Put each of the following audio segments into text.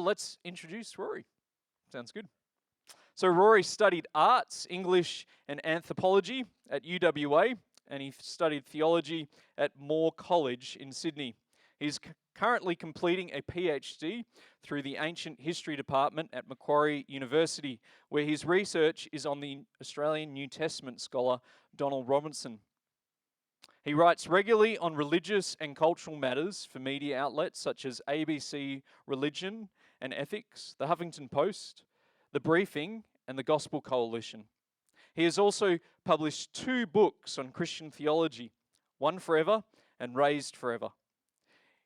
let's introduce Rory. Sounds good. So Rory studied arts, English, and anthropology at UWA, and he studied theology at Moore College in Sydney. He's currently completing a PhD through the Ancient History Department at Macquarie University, where his research is on the Australian New Testament scholar Donald Robinson. He writes regularly on religious and cultural matters for media outlets such as ABC Religion and Ethics, the Huffington Post, The Briefing, and the Gospel Coalition. He has also published 2 books on Christian theology, One Forever and Raised Forever.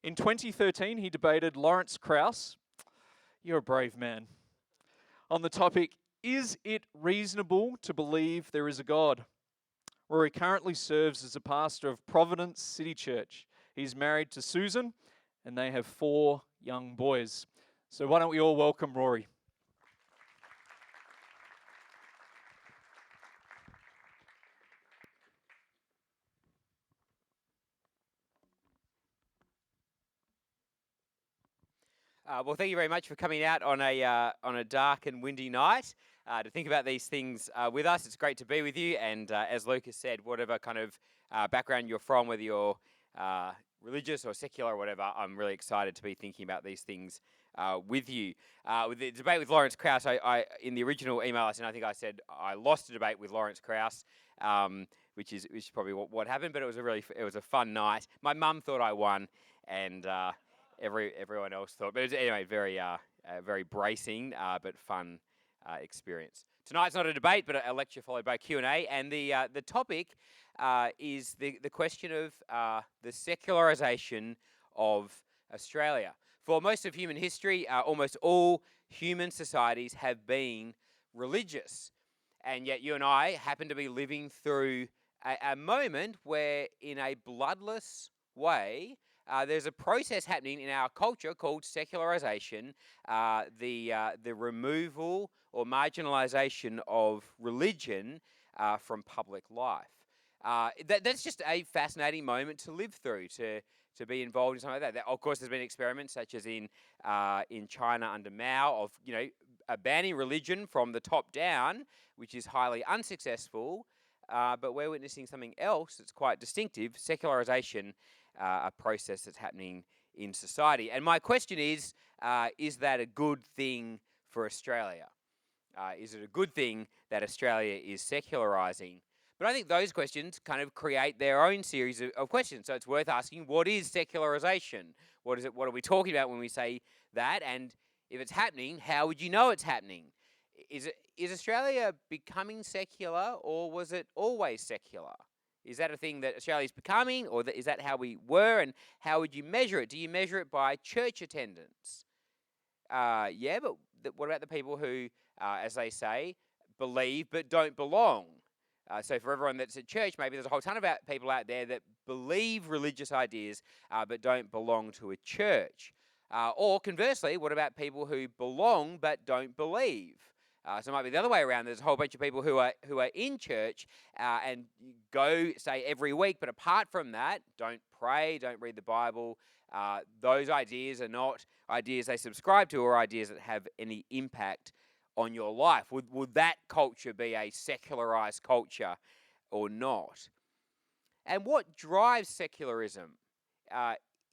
In 2013, he debated Lawrence Krauss, you're a brave man, on the topic, is it reasonable to believe there is a God? Rory currently serves as a pastor of Providence City Church. He's married to Susan, and they have 4 young boys. So why don't we all welcome Rory? Well, thank you very much for coming out on a dark and windy night to think about these things with us. It's great to be with you, and as Lucas said, whatever kind of background you're from, whether you're religious or secular or whatever, I'm really excited to be thinking about these things with you. With the debate with Lawrence Krauss, I in the original email I sent, I think I said I lost a debate with Lawrence Krauss, which is probably what happened, but it was a fun night. My mum thought I won, and everyone else thought. But it was, anyway, very bracing but fun experience. Tonight's not a debate, but a lecture followed by Q&A, and the topic is the question of the secularisation of Australia. For most of human history, almost all human societies have been religious, and yet you and I happen to be living through a moment where, in a bloodless way, there's a process happening in our culture called secularisation, the removal or marginalisation of religion from public life. That's just a fascinating moment to live through, to be involved in something like that. Of course, there's been experiments such as in China under Mao of banning religion from the top down, which is highly unsuccessful. But we're witnessing something else that's quite distinctive: secularisation. A process that's happening in society. And my question is that a good thing for Australia? Is it a good thing that Australia is secularising? But I think those questions kind of create their own series of questions. So it's worth asking, what is secularisation? What is it? What are we talking about when we say that? And if it's happening, how would you know it's happening? Is Australia becoming secular, or was it always secular? Is that a thing that Australia is becoming, or is that how we were, and how would you measure it? Do you measure it by church attendance? Yeah, but what about the people who, as they say, believe but don't belong? So for everyone that's at church, maybe there's a whole ton of people out there that believe religious ideas but don't belong to a church. Or conversely, what about people who belong but don't believe? So it might be the other way around. There's a whole bunch of people who are in church and go, say, every week, but apart from that, don't pray, don't read the Bible. Those ideas are not ideas they subscribe to, or ideas that have any impact on your life. Would that culture be a secularized culture or not? And what drives secularism?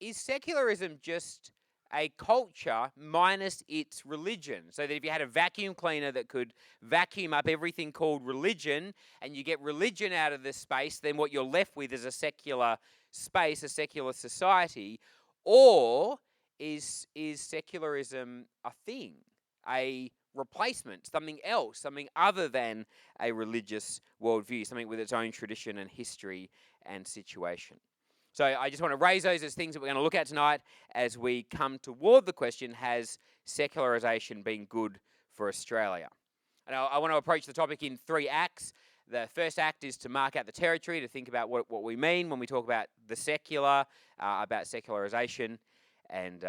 Is secularism just a culture minus its religion? So that if you had a vacuum cleaner that could vacuum up everything called religion, and you get religion out of this space, then what you're left with is a secular space, a secular society? Or is secularism a thing, a replacement, something else, something other than a religious worldview, something with its own tradition and history and situation? So I just want to raise those as things that we're going to look at tonight as we come toward the question, has secularisation been good for Australia? And I want to approach the topic in 3 acts. The first act is to mark out the territory, to think about what we mean when we talk about the secular, about secularisation, and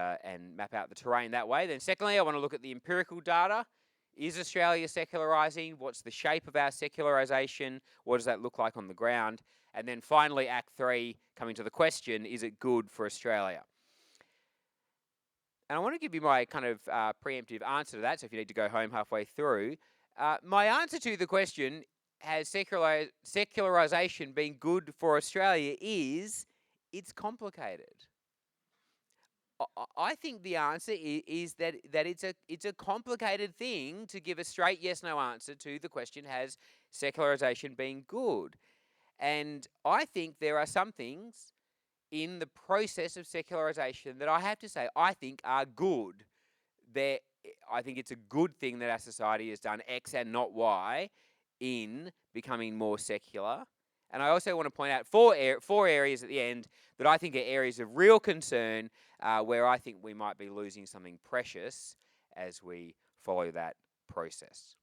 map out the terrain that way. Then secondly, I want to look at the empirical data. Is Australia secularising? What's the shape of our secularisation? What does that look like on the ground? And then finally, Act 3, coming to the question, is it good for Australia? And I want to give you my kind of preemptive answer to that. So if you need to go home halfway through, my answer to the question, has secularization been good for Australia, is it's complicated. I think the answer is that it's a complicated thing to give a straight yes no answer to the question, has secularization been good? And I think there are some things in the process of secularization that I have to say I think are good. I think it's a good thing that our society has done X and not Y in becoming more secular. And I also want to point out four areas at the end that I think are areas of real concern, where I think we might be losing something precious as we follow that process.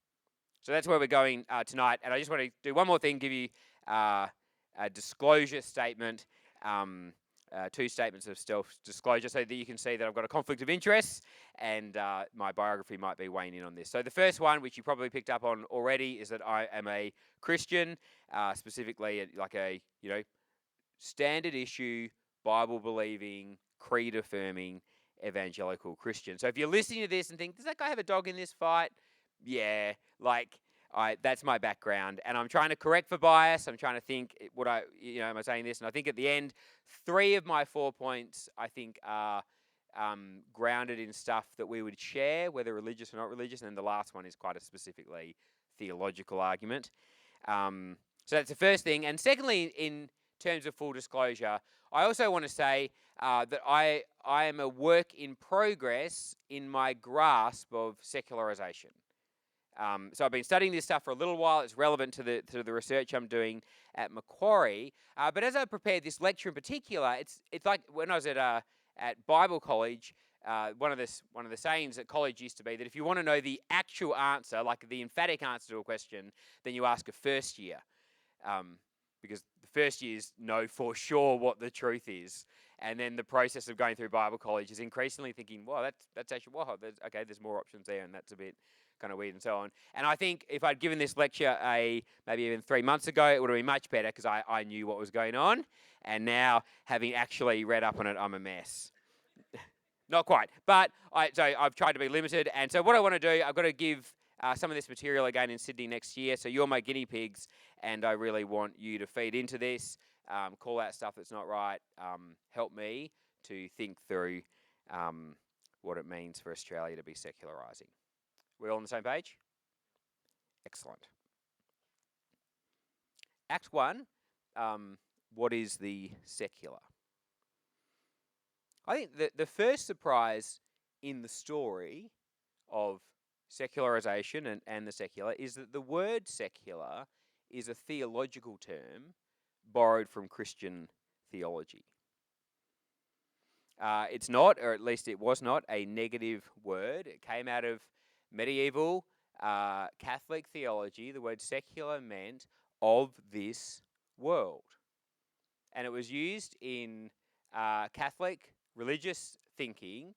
So that's where we're going tonight. And I just want to do one more thing, give you a disclosure statement, two statements of self-disclosure, so that you can see that I've got a conflict of interest, and my biography might be weighing in on this. So the first one, which you probably picked up on already, is that I am a Christian, specifically like a standard issue, Bible-believing, creed-affirming evangelical Christian. So if you're listening to this and think, does that guy have a dog in this fight? Yeah, that's my background, and I'm trying to correct for bias. I'm trying to think, am I saying this? And I think at the end, 3 of my 4 points, I think, are grounded in stuff that we would share, whether religious or not religious, and then the last one is quite a specifically theological argument. So that's the first thing. And secondly, in terms of full disclosure, I also want to say that I am a work in progress in my grasp of secularization. So I've been studying this stuff for a little while. It's relevant to the research I'm doing at Macquarie. But as I prepared this lecture in particular, it's like when I was at Bible college. One of the sayings at college used to be that if you want to know the actual answer, like the emphatic answer to a question, then you ask a first year, because the first years know for sure what the truth is. And then the process of going through Bible college is increasingly thinking, well, that's actually, there's more options there, and that's a bit kind of weird and so on. And I think if I'd given this lecture maybe even 3 months ago, it would have been much better, because I knew what was going on. And now, having actually read up on it, I'm a mess. Not quite, but I've tried to be limited. And so what I want to do, I've got to give some of this material again in Sydney next year. So you're my guinea pigs, and I really want you to feed into this, call out stuff that's not right, help me to think through what it means for Australia to be secularising. We're all on the same page? Excellent. Act 1, what is the secular? I think the first surprise in the story of secularization and the secular is that the word secular is a theological term borrowed from Christian theology. It's not, or at least it was not, a negative word. It came out of medieval Catholic theology. The word secular meant of this world. And it was used in Catholic religious thinking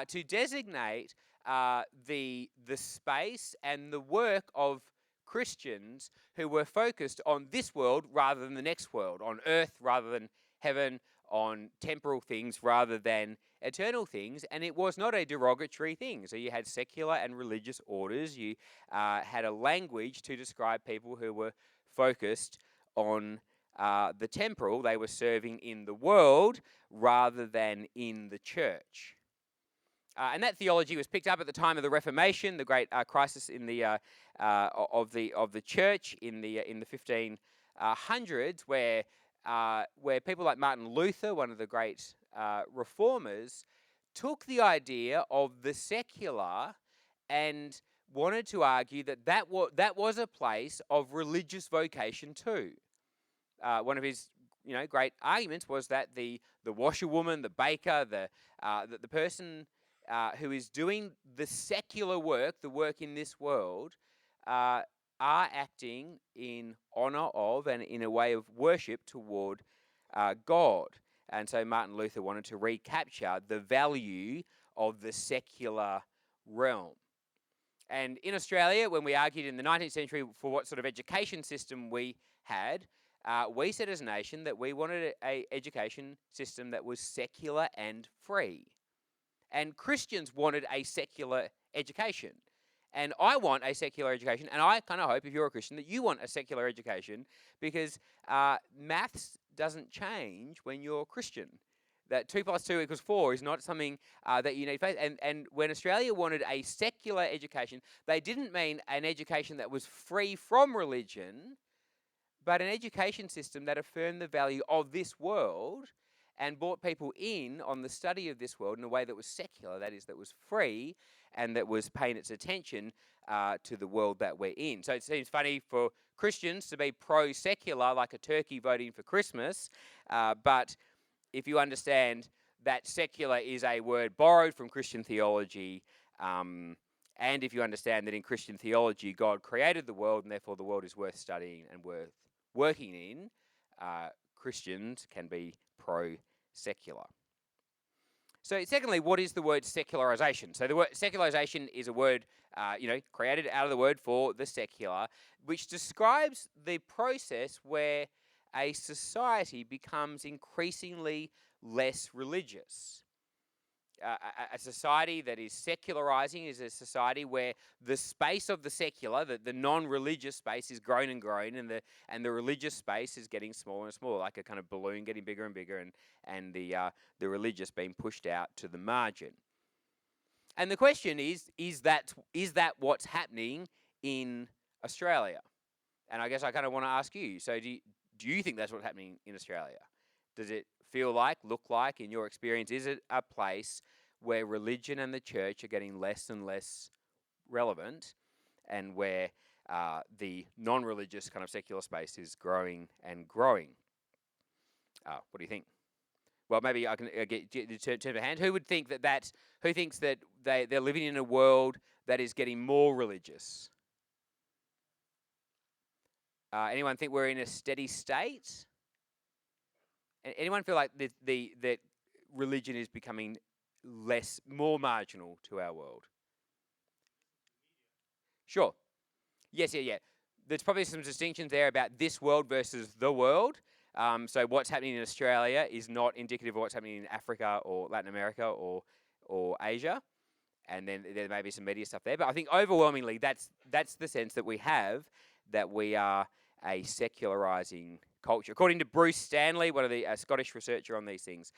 to designate the space and the work of Christians who were focused on this world rather than the next world, on earth rather than heaven, on temporal things rather than eternal things. And it was not a derogatory thing. So you had secular and religious orders. You had a language to describe people who were focused on the temporal. They were serving in the world rather than in the church. And that theology was picked up at the time of the Reformation, the great crisis in the of the church in the 1500s, where people like Martin Luther, one of the great reformers, took the idea of the secular and wanted to argue that was a place of religious vocation too. One of his great arguments was that the washerwoman, the baker, the person who is doing the secular work, the work in this world, are acting in honor of and in a way of worship toward God. And so Martin Luther wanted to recapture the value of the secular realm. And in Australia, when we argued in the 19th century for what sort of education system we had, we said as a nation that we wanted an education system that was secular and free. and Christians wanted a secular education. And I want a secular education, and I kind of hope, if you're a Christian, that you want a secular education, because maths doesn't change when you're Christian. That 2 + 2 = 4 is not something that you need faith. And when Australia wanted a secular education, they didn't mean an education that was free from religion, but an education system that affirmed the value of this world and brought people in on the study of this world in a way that was secular, that is, that was free, and that was paying its attention to the world that we're in. So it seems funny for Christians to be pro-secular, like a turkey voting for Christmas, but if you understand that secular is a word borrowed from Christian theology, and if you understand that in Christian theology God created the world and therefore the world is worth studying and worth working in, Christians can be pro-secular. So secondly, what is the word secularization? So the word secularization is a word created out of the word for the secular, which describes the process where a society becomes increasingly less religious. A society that is secularizing is a society where the space of the secular, the non-religious space, is grown and grown, and the religious space is getting smaller and smaller, like a kind of balloon getting bigger and bigger, and the religious being pushed out to the margin. And the question is that what's happening in Australia? And I guess I kind of want to ask you. So do you think that's what's happening in Australia? Does it feel like, look like, in your experience, is it a place where religion and the church are getting less and less relevant, and where the non-religious kind of secular space is growing and growing? What do you think? Well, maybe I can get you to turn of hand. Who would think that? Who thinks that they're living in a world that is getting more religious? Anyone think we're in a steady state? Anyone feel like that religion is becoming more marginal to our world? Sure. Yes, yeah. There's probably some distinctions there about this world versus the world. So what's happening in Australia is not indicative of what's happening in Africa or Latin America or Asia. And then there may be some media stuff there. But I think overwhelmingly that's the sense that we have, that we are a secularizing culture. According to Bruce Stanley, one of the Scottish researcher on these things,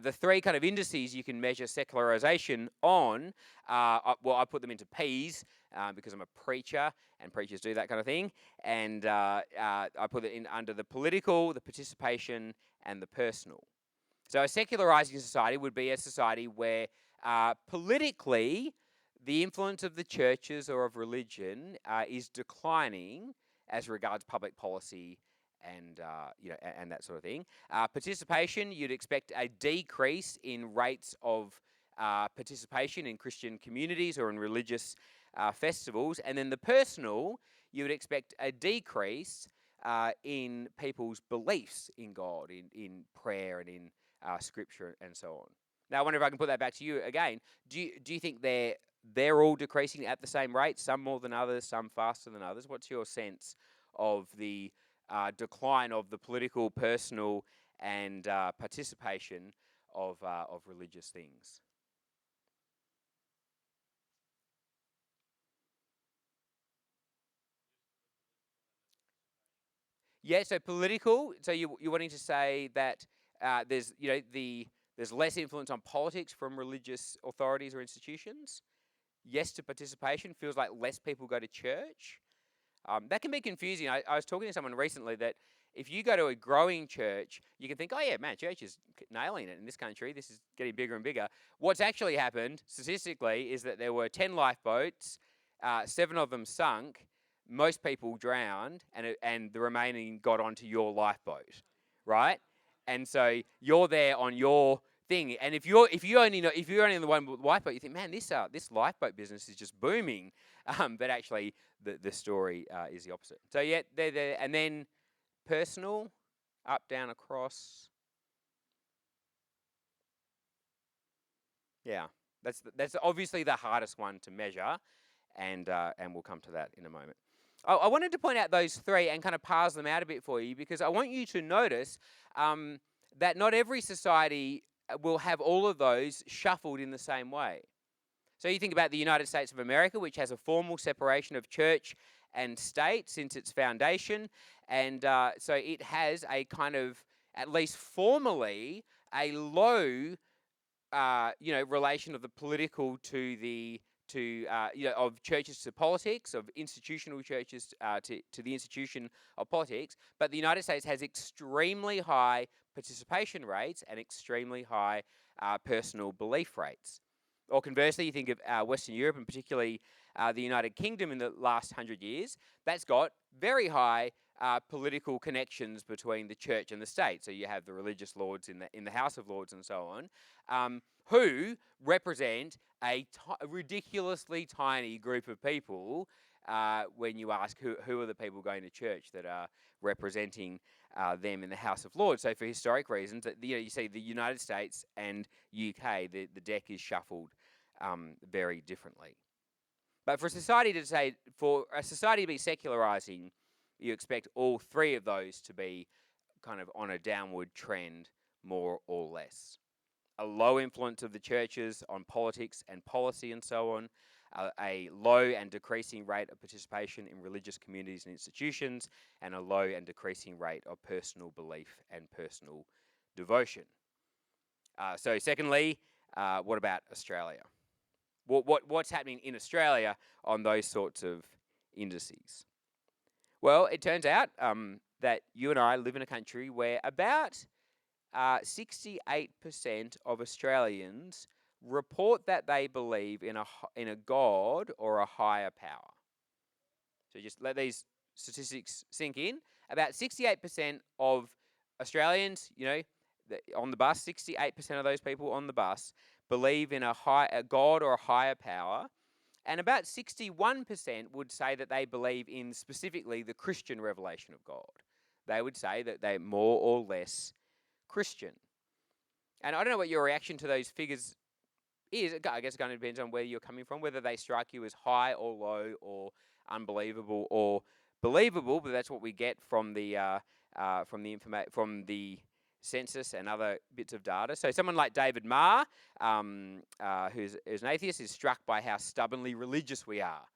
the three kind of indices you can measure secularization on, I put them into P's because I'm a preacher and preachers do that kind of thing. And I put it in under the political, the participation, and the personal. So a secularizing society would be a society where politically the influence of the churches or of religion is declining as regards public policy and and that sort of thing. Participation, you'd expect a decrease in rates of participation in Christian communities or in religious festivals. And then the personal, you would expect a decrease in people's beliefs in God, in prayer and in scripture and so on. Now, I wonder if I can put that back to you again. Do you think they're all decreasing at the same rate, some more than others, some faster than others? What's your sense of the decline of the political, personal, and participation of religious things? Yeah, so political. So you're wanting to say that there's there's less influence on politics from religious authorities or institutions. Yes to participation. Feels like less people go to church. That can be confusing. I was talking to someone recently that if you go to a growing church, you can think, oh yeah, man, church is nailing it in this country. This is getting bigger and bigger. What's actually happened statistically is that there were 10 lifeboats, 7 of them sunk, most people drowned, and the remaining got onto your lifeboat, right? And so you're there on your thing, and if you're only in the one lifeboat, you think, man, this lifeboat business is just booming, but actually the story is the opposite. So yeah, they're there, and then personal, up, down, across. Yeah, that's obviously the hardest one to measure, and we'll come to that in a moment. I wanted to point out those three and kind of parse them out a bit for you, because I want you to notice that not every society will have all of those shuffled in the same way. So you think about the United States of America, which has a formal separation of church and state since its foundation, and so it has a kind of, at least formally, a low, relation of the political to the of churches to politics, of institutional churches to the institution of politics. But the United States has extremely high participation rates and extremely high personal belief rates. Or conversely, you think of Western Europe, and particularly the United Kingdom in the last 100 years, that's got very high political connections between the church and the state. So you have the religious lords in the House of Lords and so on, who represent a ridiculously tiny group of people when you ask who are the people going to church that are representing them in the House of Lords. So for historic reasons, you see the United States and UK, the deck is shuffled very differently. But for a society to be secularizing, you expect all three of those to be kind of on a downward trend, more or less. A low influence of the churches on politics and policy and so on, a low and decreasing rate of participation in religious communities and institutions, and a low and decreasing rate of personal belief and personal devotion. So secondly, what about Australia? What's happening in Australia on those sorts of indices? Well, it turns out that you and I live in a country where about 68% of Australians report that they believe in a God or a higher power. So just let these statistics sink in. About 68% of Australians, on the bus, 68% of those people on the bus believe in a God or a higher power. And about 61% would say that they believe in specifically the Christian revelation of God. They would say that they're more or less Christian. And I don't know what your reaction to those figures is. I guess it kind of depends on where you're coming from, whether they strike you as high or low or unbelievable or believable. But that's what we get from the census and other bits of data. So someone like David Marr, who's an atheist, is struck by how stubbornly religious we are.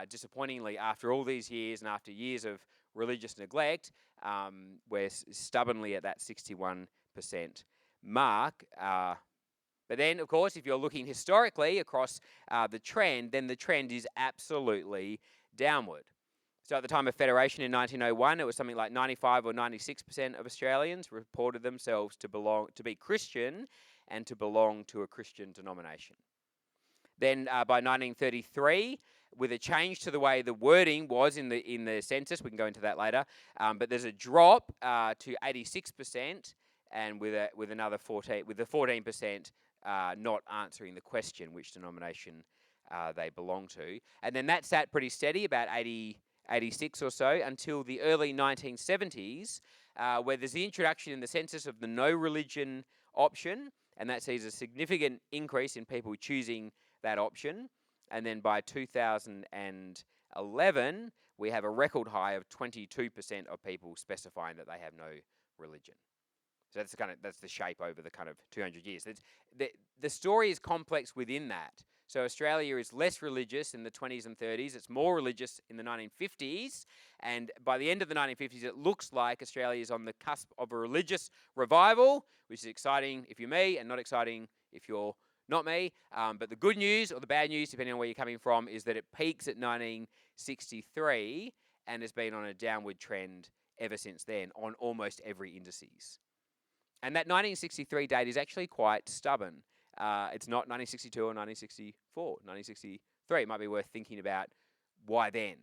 Disappointingly, after all these years and after years of religious neglect, we're stubbornly at that 61% mark. But then, of course, if you're looking historically across the trend, then the trend is absolutely downward. So at the time of Federation in 1901, it was something like 95 or 96% of Australians reported themselves to be Christian and to belong to a Christian denomination. Then by 1933, with a change to the way the wording was in the census, we can go into that later, but there's a drop to 86%, and with another 14% not answering the question which denomination they belong to, and then that sat pretty steady, about 86 or so, until the early 1970s, where there's the introduction in the census of the no religion option, and that sees a significant increase in people choosing that option. And then by 2011, we have a record high of 22% of people specifying that they have no religion. So that's the shape over the kind of 200 years. The story is complex within that. So Australia is less religious in the 20s and 30s. It's more religious in the 1950s. And by the end of the 1950s, it looks like Australia is on the cusp of a religious revival, which is exciting if you're me and not exciting if you're not me. But the good news or the bad news, depending on where you're coming from, is that it peaks at 1963 and has been on a downward trend ever since then on almost every indices. And that 1963 date is actually quite stubborn. It's not 1962 or 1964, 1963. It might be worth thinking about why then.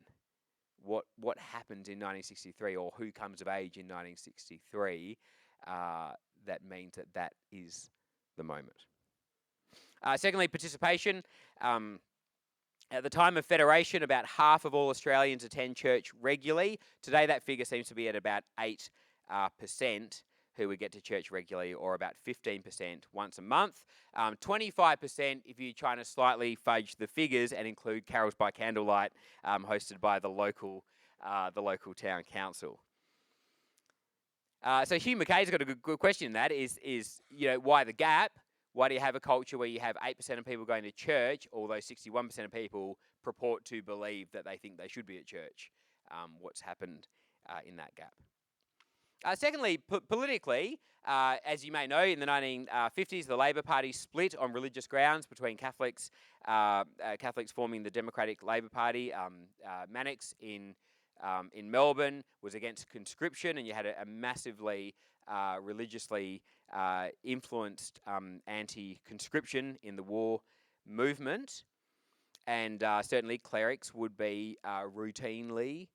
What happened in 1963, or who comes of age in 1963 that means that is the moment. Secondly, participation. At the time of Federation, about half of all Australians attend church regularly. Today, that figure seems to be at about 8%. Who would get to church regularly, or about 15% once a month. 25% if you're trying to slightly fudge the figures and include carols by candlelight hosted by the local town council. So Hugh McKay's got a good question in that is why the gap? Why do you have a culture where you have 8% of people going to church, although 61% of people purport to believe that they think they should be at church? What's happened in that gap? Secondly, politically, as you may know, in the 1950s, the Labor Party split on religious grounds between Catholics, Catholics forming the Democratic Labor Party. Mannix in Melbourne was against conscription, and you had a massively religiously influenced anti-conscription in the war movement. And certainly clerics would be routinely,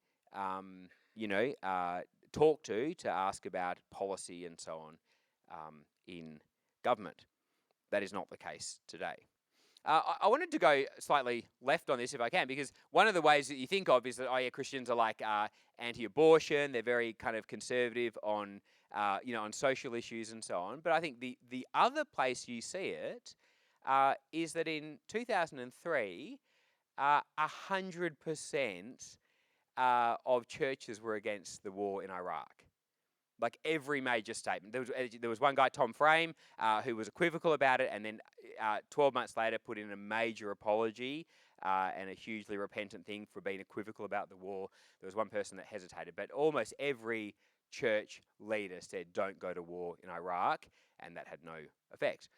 talked to ask about policy and so on in government. That is not the case today. I wanted to go slightly left on this if I can, because one of the ways that you think of is that, Christians are like anti-abortion. They're very kind of conservative on, on social issues and so on. But I think the other place you see it is that in 2003, 100% of churches were against the war in Iraq. Like every major statement. There was one guy, Tom Frame, who was equivocal about it, and then 12 months later put in a major apology and a hugely repentant thing for being equivocal about the war. There was one person that hesitated, but almost every church leader said, don't go to war in Iraq, and that had no effect.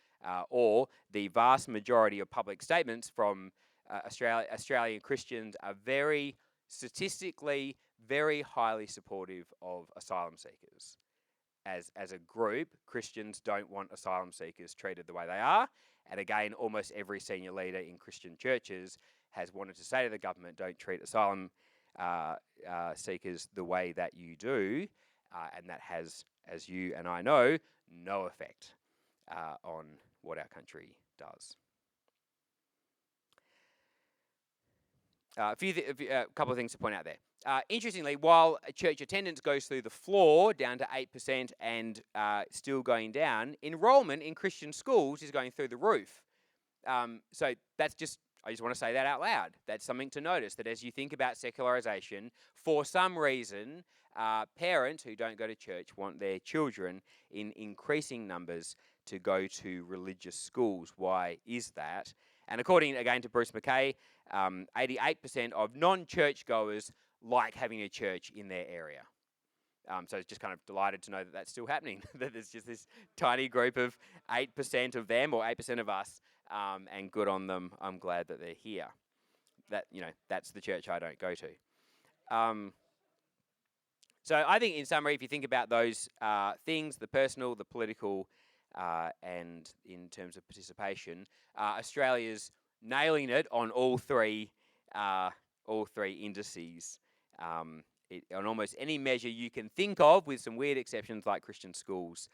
Or the vast majority of public statements from Australian Christians are very statistically very highly supportive of asylum seekers. As a group, Christians don't want asylum seekers treated the way they are. And again, almost every senior leader in Christian churches has wanted to say to the government, don't treat asylum seekers the way that you do. And that has, as you and I know, no effect on what our country does. A couple of things to point out there. Interestingly, while church attendance goes through the floor down to 8% and still going down, enrollment in Christian schools is going through the roof. So that's I just want to say that out loud. That's something to notice, that as you think about secularization, for some reason, parents who don't go to church want their children in increasing numbers to go to religious schools. Why is that? And according, again, to Bruce McKay, 88% of non-churchgoers like having a church in their area. So it's just kind of delighted to know that that's still happening, that there's just this tiny group of 8% of them or 8% of us, and good on them. I'm glad that they're here. That's the church I don't go to. So I think in summary, if you think about those things, the personal, the political, and in terms of participation, Australia's nailing it on all three indices. On almost any measure you can think of, with some weird exceptions like Christian schools,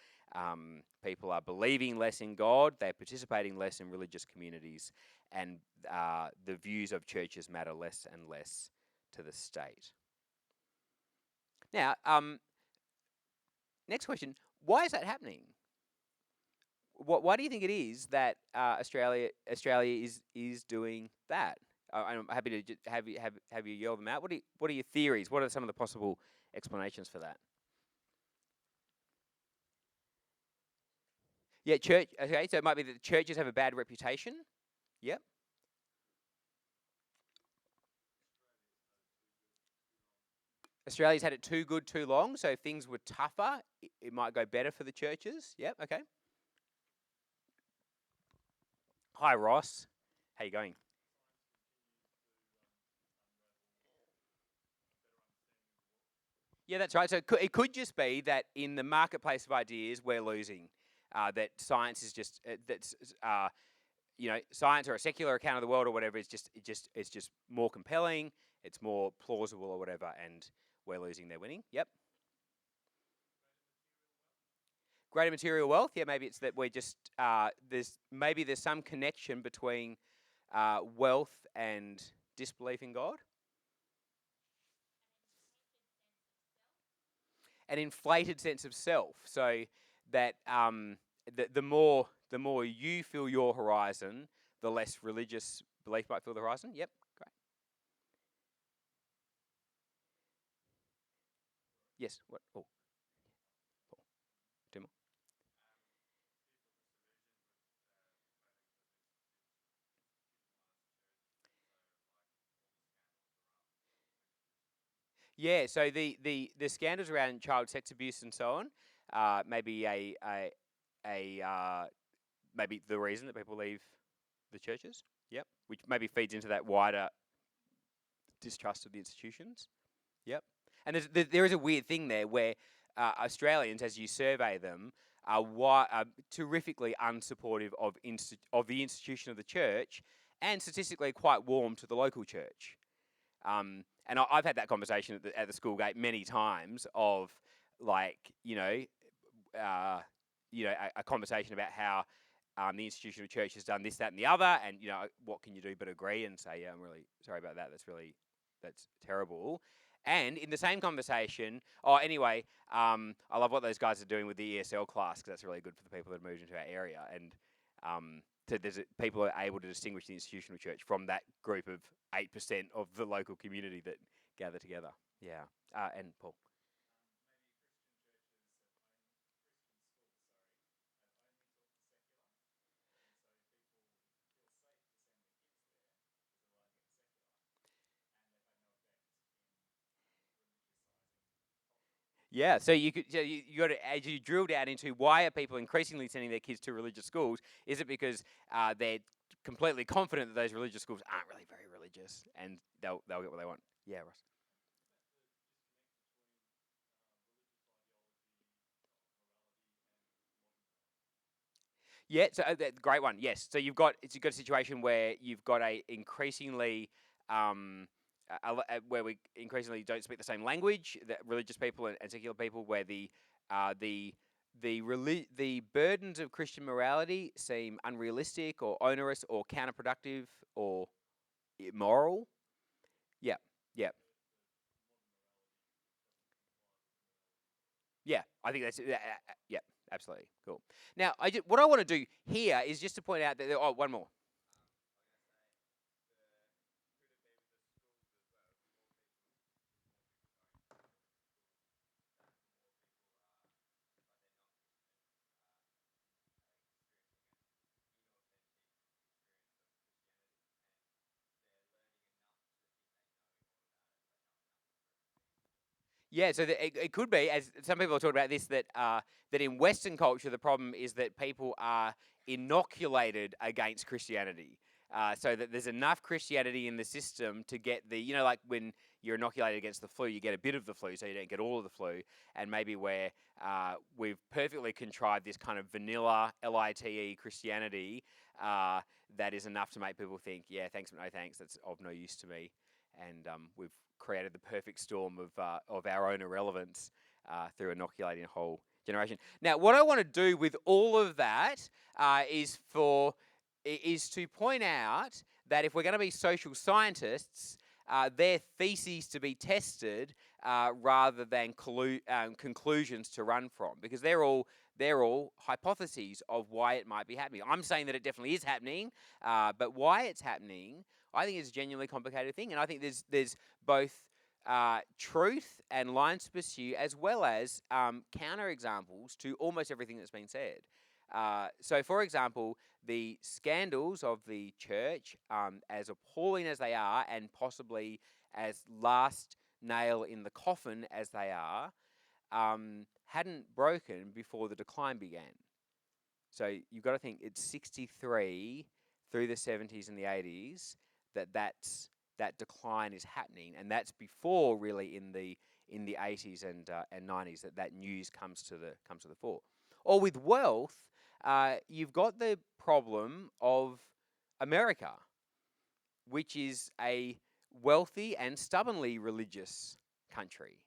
people are believing less in God, they're participating less in religious communities, and the views of churches matter less and less to the state. Now, next question, why is that happening? Why do you think it is that Australia is doing that? I'm happy to have you yell them out. What are your theories? What are some of the possible explanations for that? Yeah, church. Okay, so it might be that the churches have a bad reputation. Yep. Australia's had it too good too long, so if things were tougher, it might go better for the churches. Yep. Okay. Hi, Ross. How you going? Yeah, that's right. So it could just be that in the marketplace of ideas, we're losing. That science is just science or a secular account of the world or whatever is it's just more compelling. It's more plausible or whatever, and we're losing. They're winning. Yep. Greater material wealth. Yeah, maybe it's that we're just there's some connection between wealth and disbelief in God. An inflated sense of self, so that the more you fill your horizon, the less religious belief might fill the horizon. Yep, great. Yes. What? Oh, Yeah, so the scandals around child sex abuse and so on, maybe maybe the reason that people leave the churches. Yep, which maybe feeds into that wider distrust of the institutions. Yep, and there is a weird thing there where Australians, as you survey them, are terrifically unsupportive of the institution of the church, and statistically quite warm to the local church. And I've had that conversation at the school gate many times of like, a conversation about how the institution of church has done this, that, and the other, and what can you do but agree and say, yeah, I'm really sorry about that. That's terrible. And in the same conversation, anyway, I love what those guys are doing with the ESL class because that's really good for the people that have moved into our area. And people are able to distinguish the institutional church from that group of 8% of the local community that gather together. Yeah. And Paul. Yeah, so you got to, as you drill down into why are people increasingly sending their kids to religious schools? Is it because they're completely confident that those religious schools aren't really very religious and they'll get what they want? Yeah, Ross. Yeah, so great one. Yes, so you've got a situation where you've got a increasingly where we increasingly don't speak the same language that religious people and secular people, where the burdens of Christian morality seem unrealistic or onerous or counterproductive or immoral. Yeah, yeah, yeah. I think that's yeah, absolutely cool. Now, what I want to do here is just to point out that one more. Yeah, so it could be, as some people have talked about this, that in Western culture the problem is that people are inoculated against Christianity. So that there's enough Christianity in the system to get like when you're inoculated against the flu, you get a bit of the flu, so you don't get all of the flu. And maybe where we've perfectly contrived this kind of vanilla LITE Christianity that is enough to make people think, yeah, thanks but no thanks, that's of no use to me. And we've created the perfect storm of our own irrelevance through inoculating a whole generation. Now, what I want to do with all of that is to point out that if we're going to be social scientists, their theses to be tested rather than conclusions to run from, because they're all hypotheses of why it might be happening. I'm saying that it definitely is happening, but why it's happening, I think is a genuinely complicated thing, and I think there's both truth and lines to pursue, as well as counter examples to almost everything that's been said. So, for example, the scandals of the church, as appalling as they are, and possibly as last nail in the coffin as they are, hadn't broken before the decline began. So you've got to think it's 63 through the 70s and the 80s that decline is happening, and that's before really in the 80s and 90s that news comes to the fore. Or with wealth, you've got the problem of America, which is a wealthy and stubbornly religious country,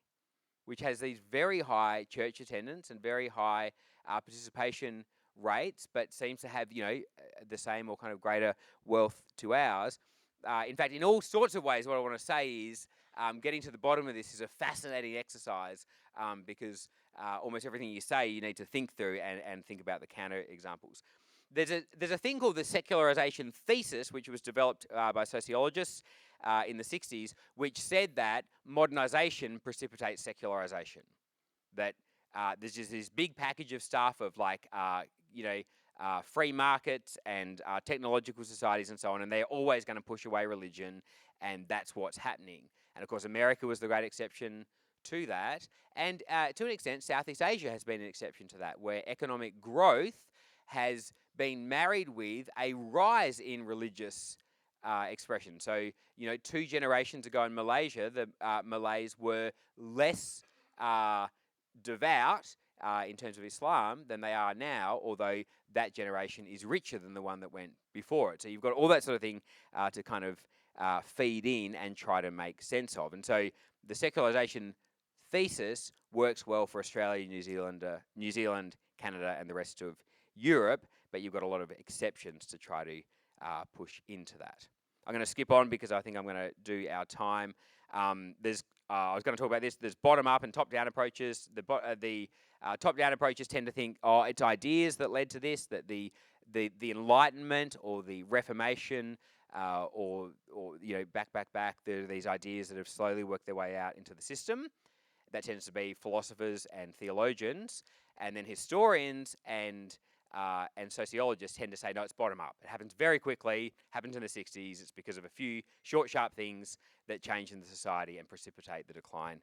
which has these very high church attendance and very high participation rates, but seems to have the same or kind of greater wealth to ours. In fact, in all sorts of ways, what I want to say is getting to the bottom of this is a fascinating exercise because almost everything you say you need to think through and think about the counter examples. There's a thing called the secularization thesis, which was developed by sociologists in the 60s, which said that modernization precipitates secularization. That there's just this big package of stuff of like, free markets and technological societies and so on, and they're always going to push away religion, and that's what's happening. And of course, America was the great exception to that. And to an extent, Southeast Asia has been an exception to that, where economic growth has been married with a rise in religious expression. So, 2 generations ago in Malaysia, the Malays were less devout in terms of Islam than they are now, although that generation is richer than the one that went before it. So you've got all that sort of thing to kind of feed in and try to make sense of. And so the secularization thesis works well for Australia, New Zealand, Canada, and the rest of Europe, but you've got a lot of exceptions to try to push into that. I'm going to skip on because I think I'm going to do our time. I was going to talk about this. There's bottom-up and top-down approaches. The top-down approaches tend to think, it's ideas that led to this, that the Enlightenment or the Reformation or back, there are these ideas that have slowly worked their way out into the system. That tends to be philosophers and theologians, and then historians and sociologists tend to say, no, it's bottom up. It happens very quickly, happens in the 60s. It's because of a few short, sharp things that change in the society and precipitate the decline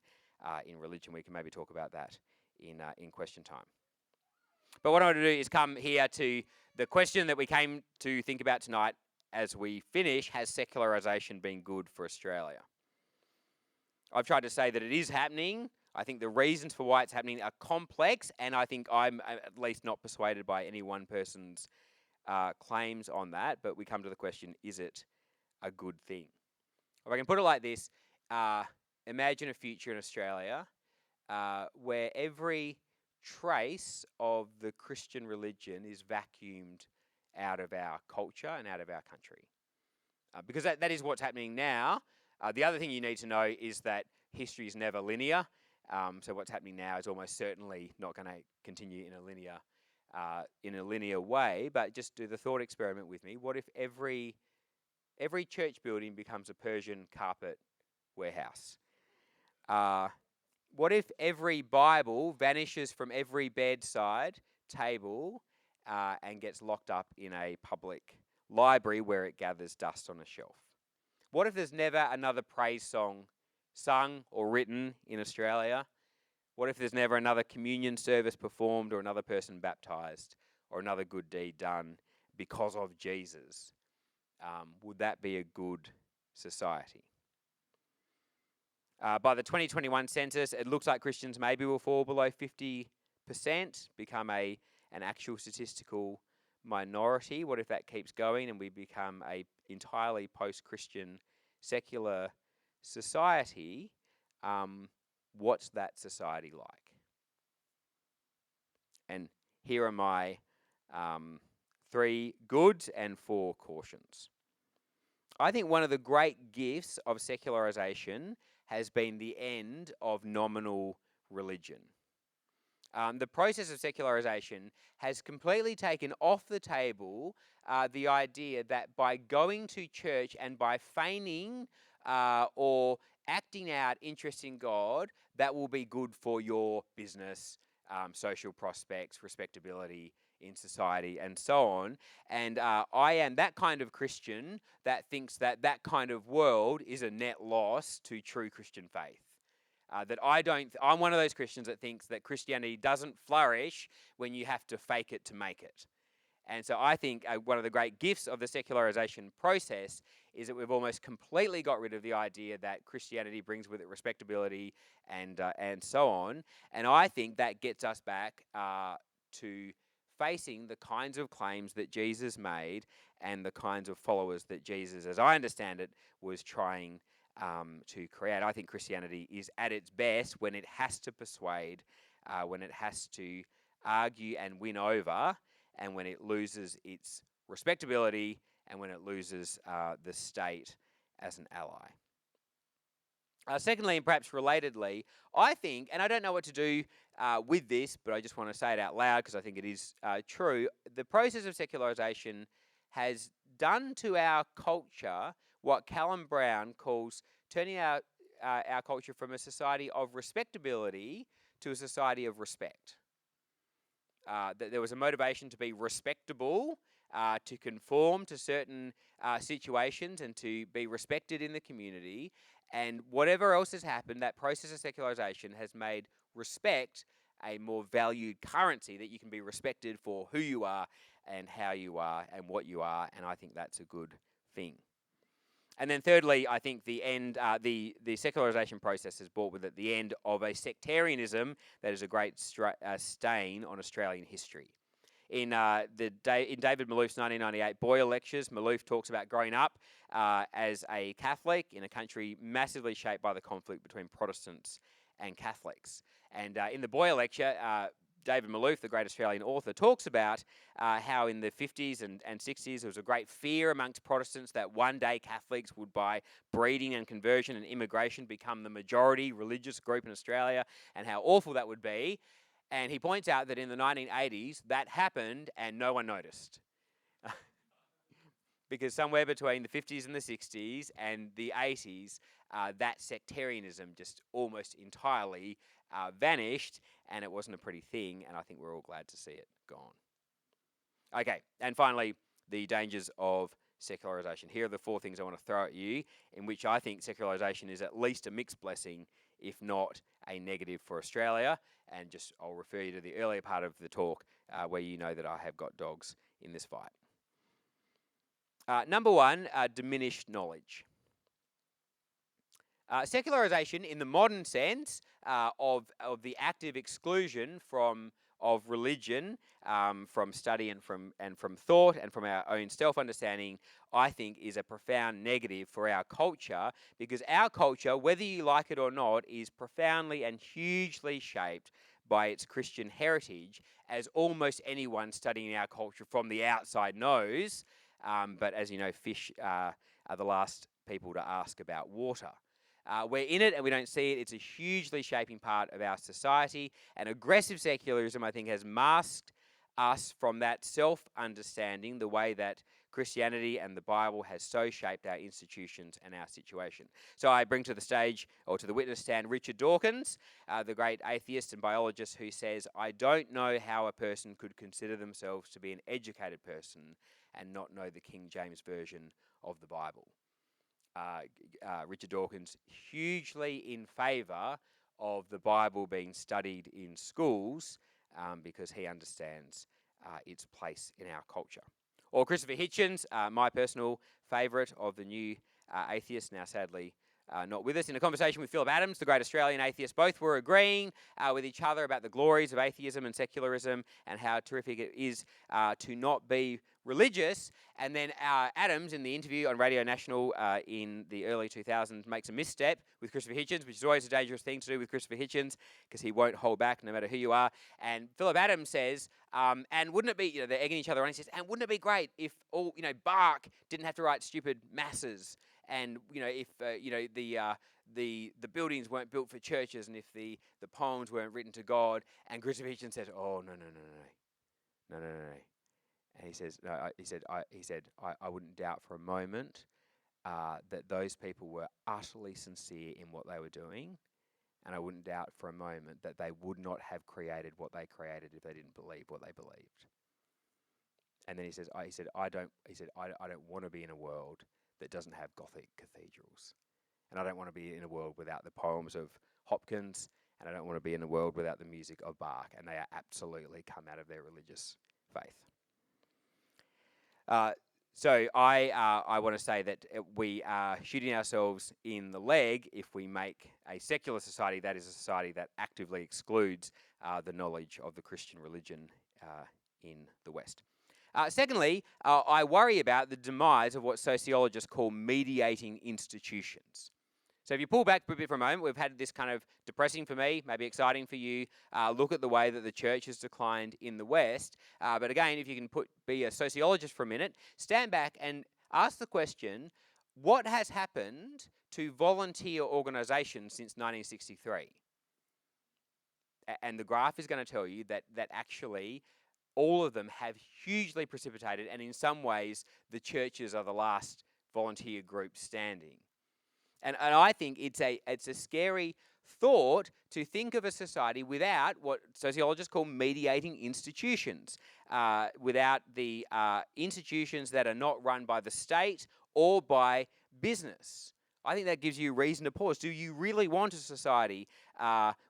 in religion. We can maybe talk about that in question time. But what I want to do is come here to the question that we came to think about tonight as we finish. Has secularization been good for Australia? I've tried to say that it is happening. I think the reasons for why it's happening are complex, and I think I'm at least not persuaded by any one person's claims on that, but we come to the question, is it a good thing? If I can put it like this, imagine a future in Australia where every trace of the Christian religion is vacuumed out of our culture and out of our country. Because that is what's happening now. The other thing you need to know is that history is never linear. So what's happening now is almost certainly not going to continue in a linear way. But just do the thought experiment with me. What if every church building becomes a Persian carpet warehouse? What if every Bible vanishes from every bedside table and gets locked up in a public library where it gathers dust on a shelf? What if there's never another praise song sung or written in Australia? What if there's never another communion service performed or another person baptized or another good deed done because of Jesus? Would that be a good society? By the 2021 census, it looks like Christians maybe will fall below 50%, become an actual statistical minority. What if that keeps going and we become a entirely post-Christian secular society? What's that society like? And here are my 3 goods and 4 cautions. I think one of the great gifts of secularization has been the end of nominal religion. The process of secularization has completely taken off the table the idea that by going to church and by feigning or acting out interest in God, that will be good for your business, social prospects, respectability in society, and so on. And I am that kind of Christian that thinks that kind of world is a net loss to true Christian faith. I'm one of those Christians that thinks that Christianity doesn't flourish when you have to fake it to make it. And so I think one of the great gifts of the secularization process is that we've almost completely got rid of the idea that Christianity brings with it respectability and so on. And I think that gets us back to facing the kinds of claims that Jesus made and the kinds of followers that Jesus, as I understand it, was trying to create. I think Christianity is at its best when it has to persuade, when it has to argue and win over, and when it loses its respectability, and when it loses the state as an ally. Secondly, and perhaps relatedly, I think, and I don't know what to do with this, but I just want to say it out loud because I think it is true, the process of secularization has done to our culture what Callum Brown calls turning our culture from a society of respectability to a society of respect. There was a motivation to be respectable, to conform to certain situations and to be respected in the community. And whatever else has happened, that process of secularization has made respect a more valued currency, that you can be respected for who you are and how you are and what you are, and I think that's a good thing. And then thirdly, I think the secularization process has brought with it the end of a sectarianism that is a great stain on Australian history. In David Malouf's 1998 Boyle Lectures, Malouf talks about growing up as a Catholic in a country massively shaped by the conflict between Protestants and Catholics. And in the Boyle Lecture, David Malouf, the great Australian author, talks about how in the 50s and 60s there was a great fear amongst Protestants that one day Catholics would, by breeding and conversion and immigration, become the majority religious group in Australia, and how awful that would be. And he points out that in the 1980s, that happened and no one noticed. Because somewhere between the 50s and the 60s and the 80s, that sectarianism just almost entirely vanished, and it wasn't a pretty thing, and I think we're all glad to see it gone. Okay, and finally, the dangers of secularization. Here are the 4 things I want to throw at you, in which I think secularization is at least a mixed blessing, if not a negative for Australia. And just I'll refer you to the earlier part of the talk where you know that I have got dogs in this fight. Number 1, diminished knowledge. Secularization, in the modern sense of the active exclusion of religion from study and from thought and from our own self-understanding, I think is a profound negative for our culture, because our culture, whether you like it or not, is profoundly and hugely shaped by its Christian heritage, as almost anyone studying our culture from the outside knows. But as you know, fish are the last people to ask about water. We're in it and we don't see it. It's a hugely shaping part of our society. And aggressive secularism, I think, has masked us from that self-understanding, the way that Christianity and the Bible has so shaped our institutions and our situation. So I bring to the stage, or to the witness stand, Richard Dawkins, the great atheist and biologist, who says, "I don't know how a person could consider themselves to be an educated person and not know the King James Version of the Bible." Richard Dawkins, hugely in favour of the Bible being studied in schools because he understands its place in our culture. Or Christopher Hitchens, my personal favourite of the new atheists, now sadly not with us. In a conversation with Philip Adams, the great Australian atheist, both were agreeing with each other about the glories of atheism and secularism and how terrific it is to not be religious. And then Adams, in the interview on Radio National in the early 2000s, makes a misstep with Christopher Hitchens, which is always a dangerous thing to do with Christopher Hitchens, because he won't hold back no matter who you are. And Philip Adams says, and wouldn't it be, they're egging each other on, he says, and wouldn't it be great if all, Bach didn't have to write stupid masses, and if the buildings weren't built for churches, and if the poems weren't written to God. And Christopher Hitchens says, "Oh, no. And he says, "No." He said, I wouldn't doubt for a moment that those people were utterly sincere in what they were doing, and I wouldn't doubt for a moment that they would not have created what they created if they didn't believe what they believed." And then he says, I don't want to be in a world that doesn't have Gothic cathedrals. And I don't want to be in a world without the poems of Hopkins, and I don't want to be in a world without the music of Bach. And they are absolutely come out of their religious faith. So I want to say that we are shooting ourselves in the leg if we make a secular society that is a society that actively excludes the knowledge of the Christian religion in the West. Secondly, I worry about the demise of what sociologists call mediating institutions. So if you pull back a bit for a moment, we've had this kind of depressing for me, maybe exciting for you, look at the way that the church has declined in the West. But again, if you can be a sociologist for a minute, stand back and ask the question, what has happened to volunteer organisations since 1963? And the graph is going to tell you that actually all of them have hugely precipitated, and in some ways the churches are the last volunteer group standing. And I think it's a scary thought to think of a society without what sociologists call mediating institutions, without the institutions that are not run by the state or by business I think that gives you reason to pause. Do you really want a society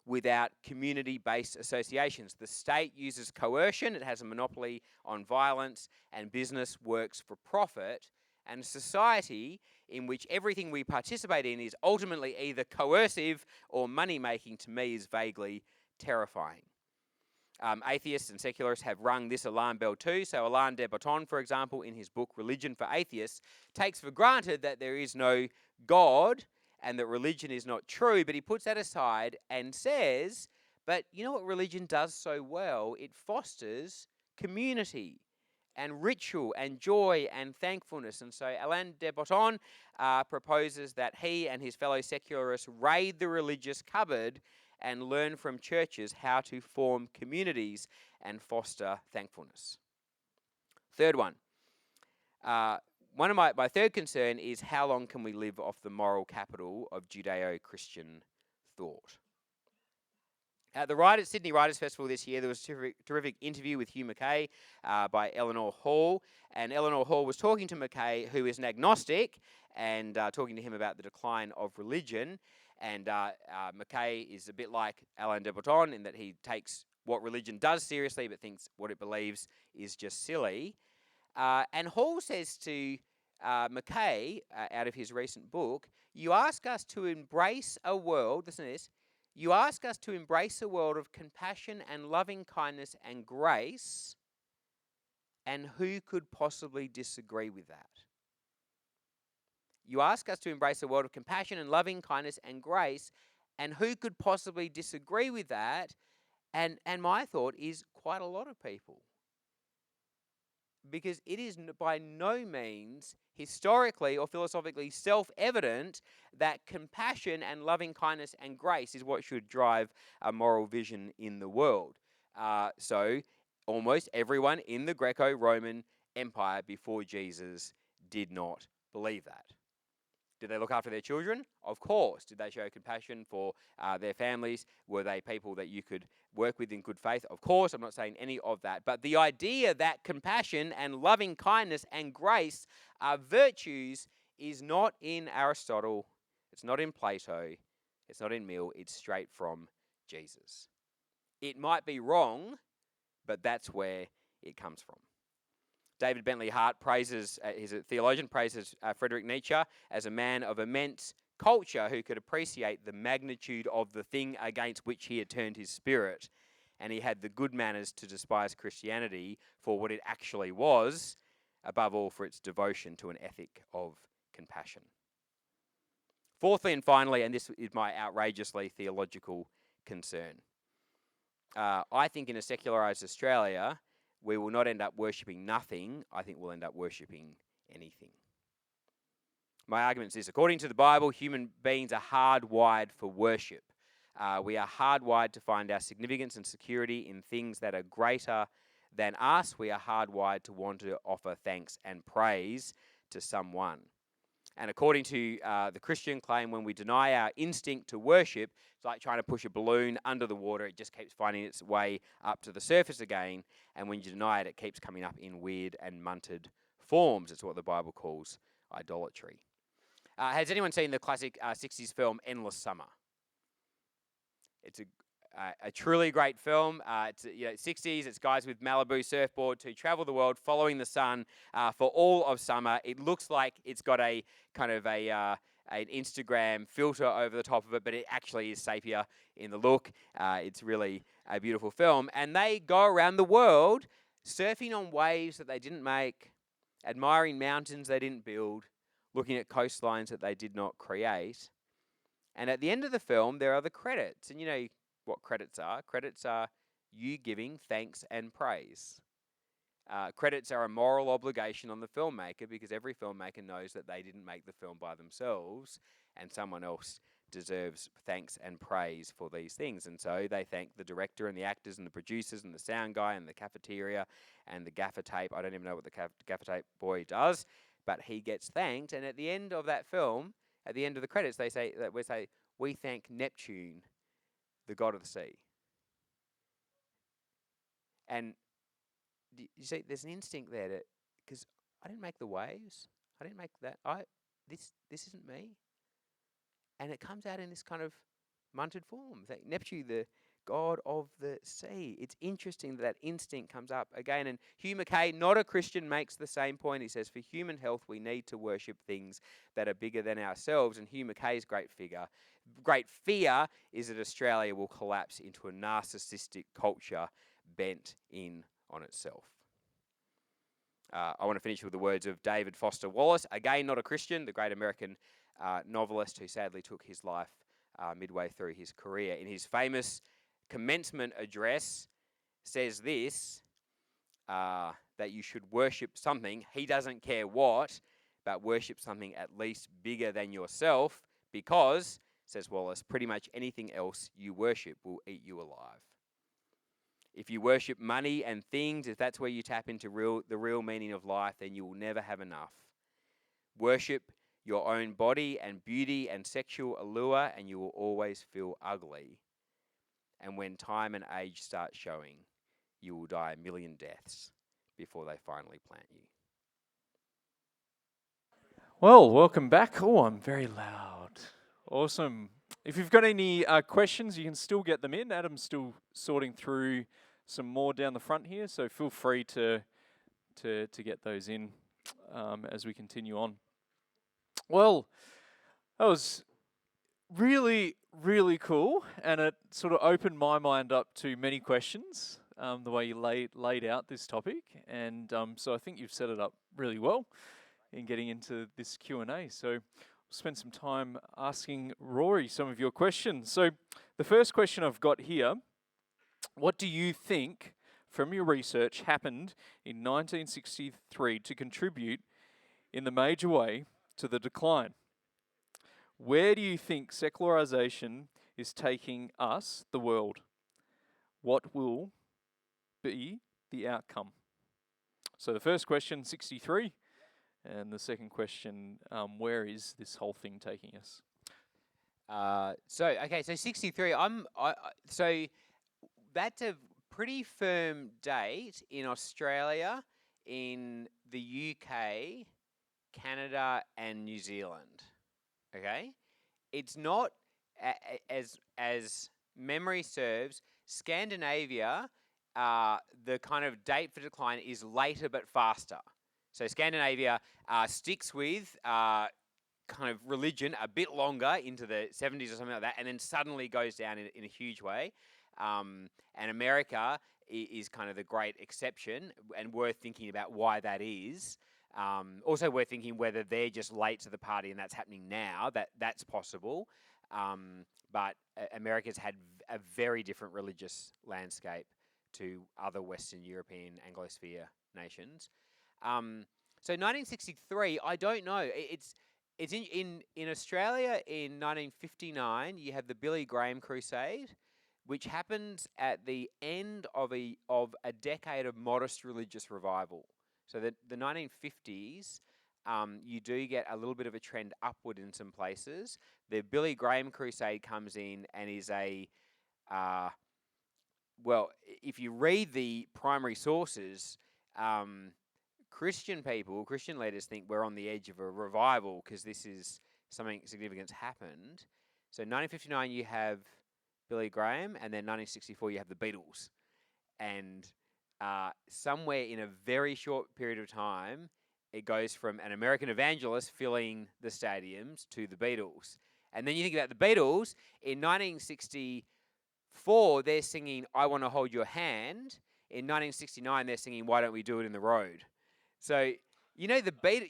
without community-based associations? The state uses coercion, it has a monopoly on violence, and business works for profit. And a society in which everything we participate in is ultimately either coercive or money-making, to me, is vaguely terrifying. Atheists and secularists have rung this alarm bell too. So Alain de Botton, for example, in his book Religion for Atheists, takes for granted that there is no God and that religion is not true, but he puts that aside and says, but you know what religion does so well? It fosters community and ritual and joy and thankfulness. And so Alain de Botton proposes that he and his fellow secularists raid the religious cupboard and learn from churches how to form communities and foster thankfulness. Third one. One of my third concern is how long can we live off the moral capital of Judeo-Christian thought? At the Sydney Writers' Festival this year, there was a terrific interview with Hugh Mackay by Eleanor Hall. And Eleanor Hall was talking to Mackay, who is an agnostic, and talking to him about the decline of religion. And Mackay is a bit like Alain de Botton in that he takes what religion does seriously, but thinks what it believes is just silly. And Hall says to Mackay, out of his recent book, you ask us to embrace a world, listen to this, you ask us to embrace a world of compassion and loving kindness and grace, and who could possibly disagree with that? You ask us to embrace a world of compassion and loving kindness and grace, and who could possibly disagree with that? And my thought is quite a lot of people. Because it is by no means historically or philosophically self-evident that compassion and loving kindness and grace is what should drive a moral vision in the world. So almost everyone in the Greco-Roman Empire before Jesus did not believe that. Did they look after their children? Of course. Did they show compassion for their families? Were they people that you could work with in good faith? Of course. I'm not saying any of that. But the idea that compassion and loving kindness and grace are virtues is not in Aristotle. It's not in Plato. It's not in Mill. It's straight from Jesus. It might be wrong, but that's where it comes from. David Bentley Hart praises, he's a theologian, praises Friedrich Nietzsche as a man of immense culture who could appreciate the magnitude of the thing against which he had turned his spirit. And he had the good manners to despise Christianity for what it actually was, above all for its devotion to an ethic of compassion. Fourthly and finally, and this is my outrageously theological concern, I think in a secularized Australia, we will not end up worshipping nothing. I think we'll end up worshipping anything. My argument is this. According to the Bible, human beings are hardwired for worship. We are hardwired to find our significance and security in things that are greater than us. We are hardwired to want to offer thanks and praise to someone. And according to the Christian claim, when we deny our instinct to worship, it's like trying to push a balloon under the water. It just keeps finding its way up to the surface again. And when you deny it, it keeps coming up in weird and munted forms. It's what the Bible calls idolatry. Has anyone seen the classic 60s film Endless Summer? It's a truly great film. It's 60s. It's guys with Malibu surfboards who travel the world following the sun for all of summer. It looks like it's got a kind of an Instagram filter over the top of it, but it actually is sepia in the look. It's really a beautiful film. And they go around the world surfing on waves that they didn't make, admiring mountains they didn't build, looking at coastlines that they did not create. And at the end of the film, there are the credits. And you know what credits are? Credits are you giving thanks and praise. Credits are a moral obligation on the filmmaker because every filmmaker knows that they didn't make the film by themselves and someone else deserves thanks and praise for these things. And so they thank the director and the actors and the producers and the sound guy and the cafeteria and the gaffer tape. I don't even know what the gaffer tape boy does, but he gets thanked. And at the end of that film, at the end of the credits, they say we thank Neptune, the god of the sea. And you see, there's an instinct there because I didn't make the waves. I didn't make that. This isn't me. and it comes out in this kind of munted form. Neptune, the god of the sea. It's interesting that instinct comes up again. And Hugh Mackay, not a Christian, makes the same point. He says, for human health, we need to worship things that are bigger than ourselves. And Hugh Mackay's great fear is that Australia will collapse into a narcissistic culture bent in on itself. I want to finish with the words of David Foster Wallace, again not a Christian, the great American novelist who sadly took his life midway through his career. In his famous commencement address, says this, that you should worship something, he doesn't care what, but worship something at least bigger than yourself, because, says Wallace, pretty much anything else you worship will eat you alive. If you worship money and things, if that's where you tap into the real meaning of life, then you will never have enough. Worship your own body and beauty and sexual allure, and you will always feel ugly. And when time and age start showing, you will die a million deaths before they finally plant you. Well, welcome back. Oh, I'm very loud. Awesome. If you've got any questions, you can still get them in. Adam's still sorting through some more down the front here, so feel free to get those in as we continue on. Well, that was really, really cool, and it sort of opened my mind up to many questions, the way you laid out this topic, and so I think you've set it up really well in getting into this Q&A. So we'll spend some time asking Rory some of your questions. So the first question I've got here, what do you think from your research happened in 1963 to contribute in the major way to the decline? Where do you think secularization is taking us, the world? What will be the outcome? So the first question, 63, and the second question, where is this whole thing taking us? So 63. So that's a pretty firm date in Australia, in the UK, Canada, and New Zealand. Okay, it's not as memory serves. Scandinavia, the kind of date for decline is later but faster. So Scandinavia sticks with kind of religion a bit longer into the 70s or something like that, and then suddenly goes down in a huge way. And America is kind of the great exception, and worth thinking about why that is. Also worth thinking whether they're just late to the party and that's happening now. That's possible. But America's had a very different religious landscape to other Western European Anglosphere nations. So 1963, I don't know. It's in Australia in 1959. You have the Billy Graham Crusade, which happens at the end of a decade of modest religious revival. So the 1950s, you do get a little bit of a trend upward in some places. The Billy Graham Crusade comes in and is well, if you read the primary sources, Christian leaders think we're on the edge of a revival because this is something significant's happened. So 1959, you have Billy Graham, and then 1964, you have the Beatles. And somewhere in a very short period of time, it goes from an American evangelist filling the stadiums to the Beatles. And then you think about the Beatles, in 1964, they're singing I Want to Hold Your Hand. In 1969, they're singing Why Don't We Do It in the Road? So, you know,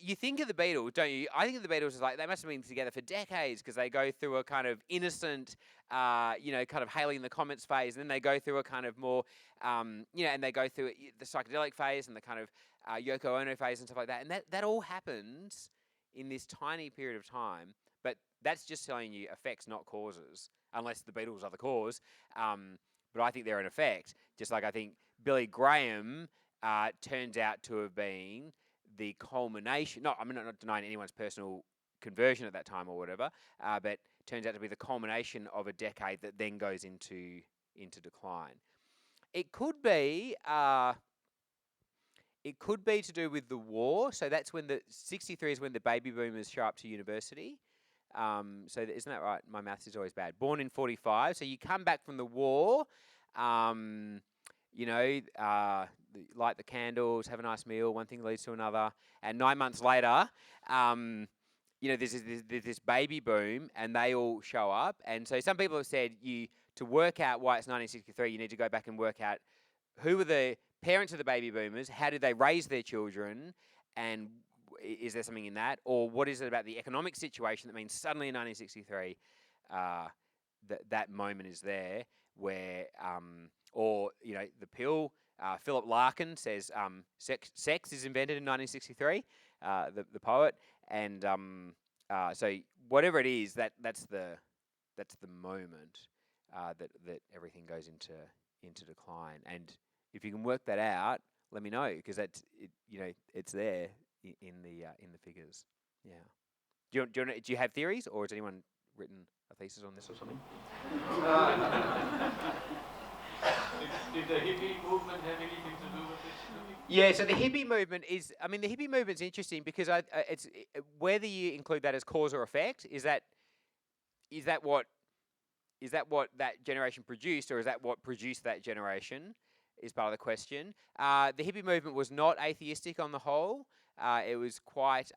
you think of the Beatles, don't you? I think of the Beatles as like, they must have been together for decades because they go through a kind of innocent, kind of hailing the comets phase. And then they go through a kind of more, and they go through the psychedelic phase and the kind of Yoko Ono phase and stuff like that. And that all happens in this tiny period of time. But that's just telling you effects, not causes, unless the Beatles are the cause. But I think they're an effect. Just like I think Billy Graham turns out to have been the culmination. No, I'm not denying anyone's personal conversion at that time or whatever, but turns out to be the culmination of a decade that then goes into decline. It could be to do with the war. So that's when the 63 is when the baby boomers show up to university. Isn't that right? My maths is always bad. Born in 45. So you come back from the war, light the candles, have a nice meal, one thing leads to another. And 9 months later, there's this baby boom and they all show up. And so some people have said to work out why it's 1963, you need to go back and work out who were the parents of the baby boomers, how did they raise their children, and is there something in that? Or what is it about the economic situation that means suddenly in 1963, that moment is there where, the pill, Philip Larkin says sex is invented in 1963, the poet. And so whatever it is, that's the moment that everything goes into decline. And if you can work that out, let me know, because it's there in the figures. Yeah. Do you have theories, or has anyone written a thesis on this or something? Did the hippie movement have anything to do with this? Yeah, so the hippie movement the hippie movement's interesting because it's whether you include that as cause or effect, is that what that generation produced, or is that what produced that generation, is part of the question. The hippie movement was not atheistic on the whole. It was quite.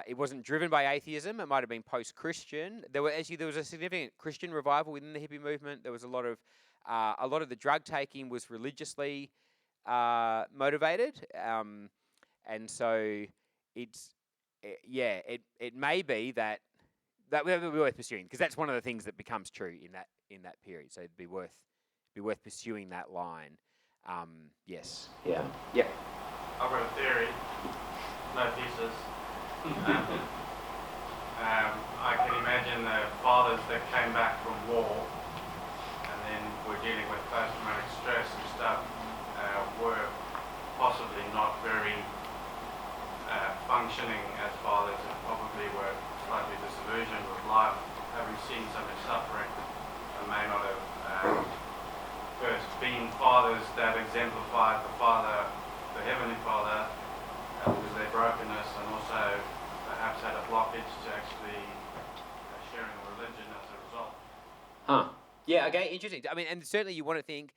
It wasn't driven by atheism. It might have been post-Christian. There was a significant Christian revival within the hippie movement. There was a lot of the drug taking was religiously motivated, and so it may be that would be worth pursuing, because that's one of the things that becomes true in that period. So it'd be worth pursuing that line. Yes. Yeah. Yep. I've got a theory, no thesis. I can imagine the fathers that came back from war and then were dealing with post-traumatic stress and stuff were possibly not very functioning as fathers, and probably were slightly disillusioned with life, having seen so much suffering, and may not have first been fathers that exemplified the Heavenly Father, with their brokenness, and also perhaps had a blockage to actually sharing religion as a result. Huh. Yeah, okay, interesting. And certainly you want to think,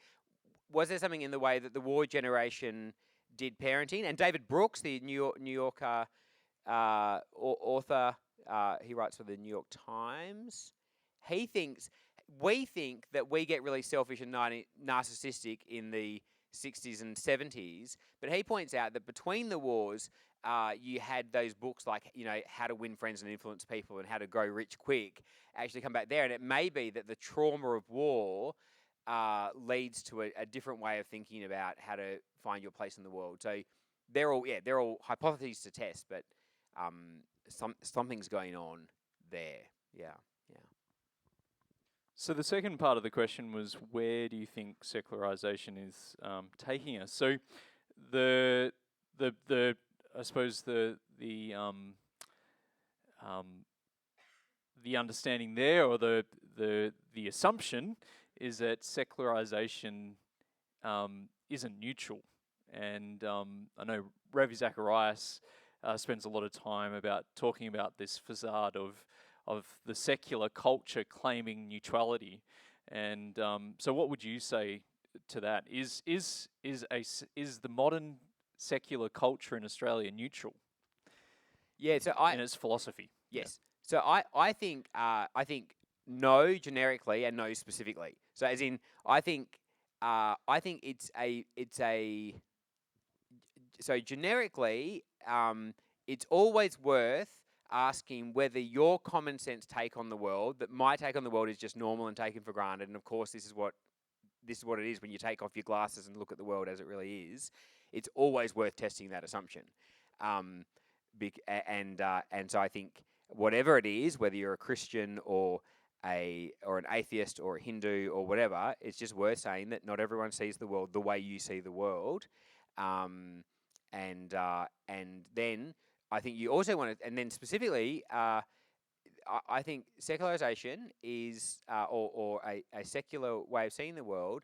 was there something in the way that the war generation did parenting? And David Brooks, the New Yorker author, he writes for the New York Times. We think that we get really selfish and narcissistic in the 60s and 70s, but he points out that between the wars, you had those books like, How to Win Friends and Influence People and How to Grow Rich Quick actually come back there. And it may be that the trauma of war leads to a different way of thinking about how to find your place in the world. So they're all hypotheses to test, but something's going on there. Yeah. So the second part of the question was, where do you think secularization is taking us? So the I suppose the understanding there, or the assumption, is that secularization isn't neutral. And I know Ravi Zacharias spends a lot of time talking about this facade of the secular culture claiming neutrality. And so what would you say to that? Is the modern secular culture in Australia neutral? Yeah, so in its philosophy. Yes. Yeah. So I think no generically and no specifically. So as in, I think it's a so generically, it's always worth asking whether your common sense take on the world, that my take on the world is just normal and taken for granted. And of course, this is what it is when you take off your glasses and look at the world as it really is. It's always worth testing that assumption. And so I think whatever it is, whether you're a Christian or an atheist or a Hindu or whatever, it's just worth saying that not everyone sees the world the way you see the world. And then I think you also want to, and then specifically, I think secularization is, or a secular way of seeing the world,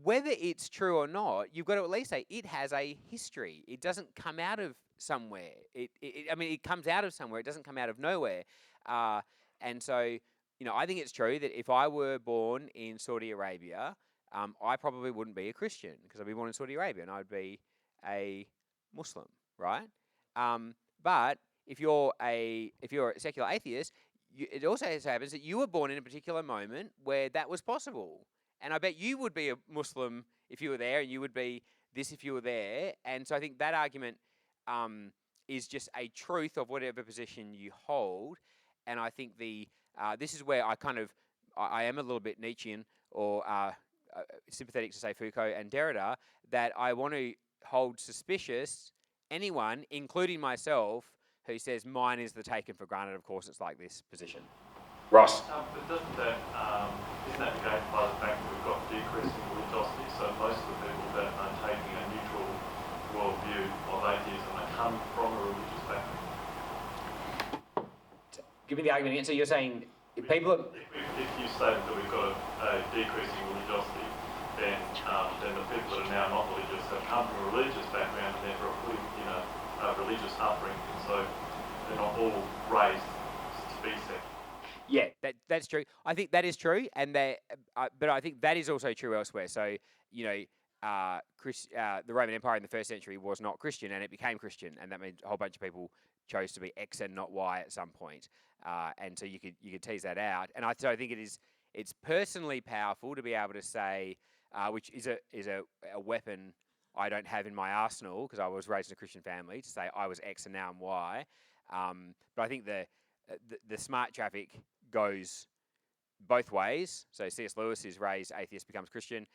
whether it's true or not, you've got to at least say it has a history. It doesn't come out of somewhere. It comes out of somewhere. It doesn't come out of nowhere. And so, I think it's true that if I were born in Saudi Arabia, I probably wouldn't be a Christian because I'd be born in Saudi Arabia and I'd be a Muslim, right? But if you're a secular atheist, it also happens that you were born in a particular moment where that was possible. And I bet you would be a Muslim if you were there, and you would be this if you were there. And so I think that argument is just a truth of whatever position you hold. And I think this is where I am a little bit Nietzschean or sympathetic to, say, Foucault and Derrida, that I want to hold suspicious anyone, including myself, who says mine is the taken for granted, of course it's like this position. Ross. But isn't that negated by the fact that we've got decreasing religiosity? So most of the people that are taking a neutral worldview of atheism, they come from a religious background. Give me the argument again. So you're saying if people are... If you stated that we've got a decreasing religiosity, then the people that are now not religious have come from a religious background and therefore a religious upbringing. So they're not all raised to be secular. Yeah, that's true. I think that is true, and but I think that is also true elsewhere. So, the Roman Empire in the first century was not Christian, and it became Christian, and that means a whole bunch of people chose to be X and not Y at some point. And so you could tease that out. And so I think it's personally powerful to be able to say, which is a weapon I don't have in my arsenal because I was raised in a Christian family, to say I was X and now I'm Y. But I think the smart traffic goes both ways. So C.S. Lewis is raised atheist, becomes Christian.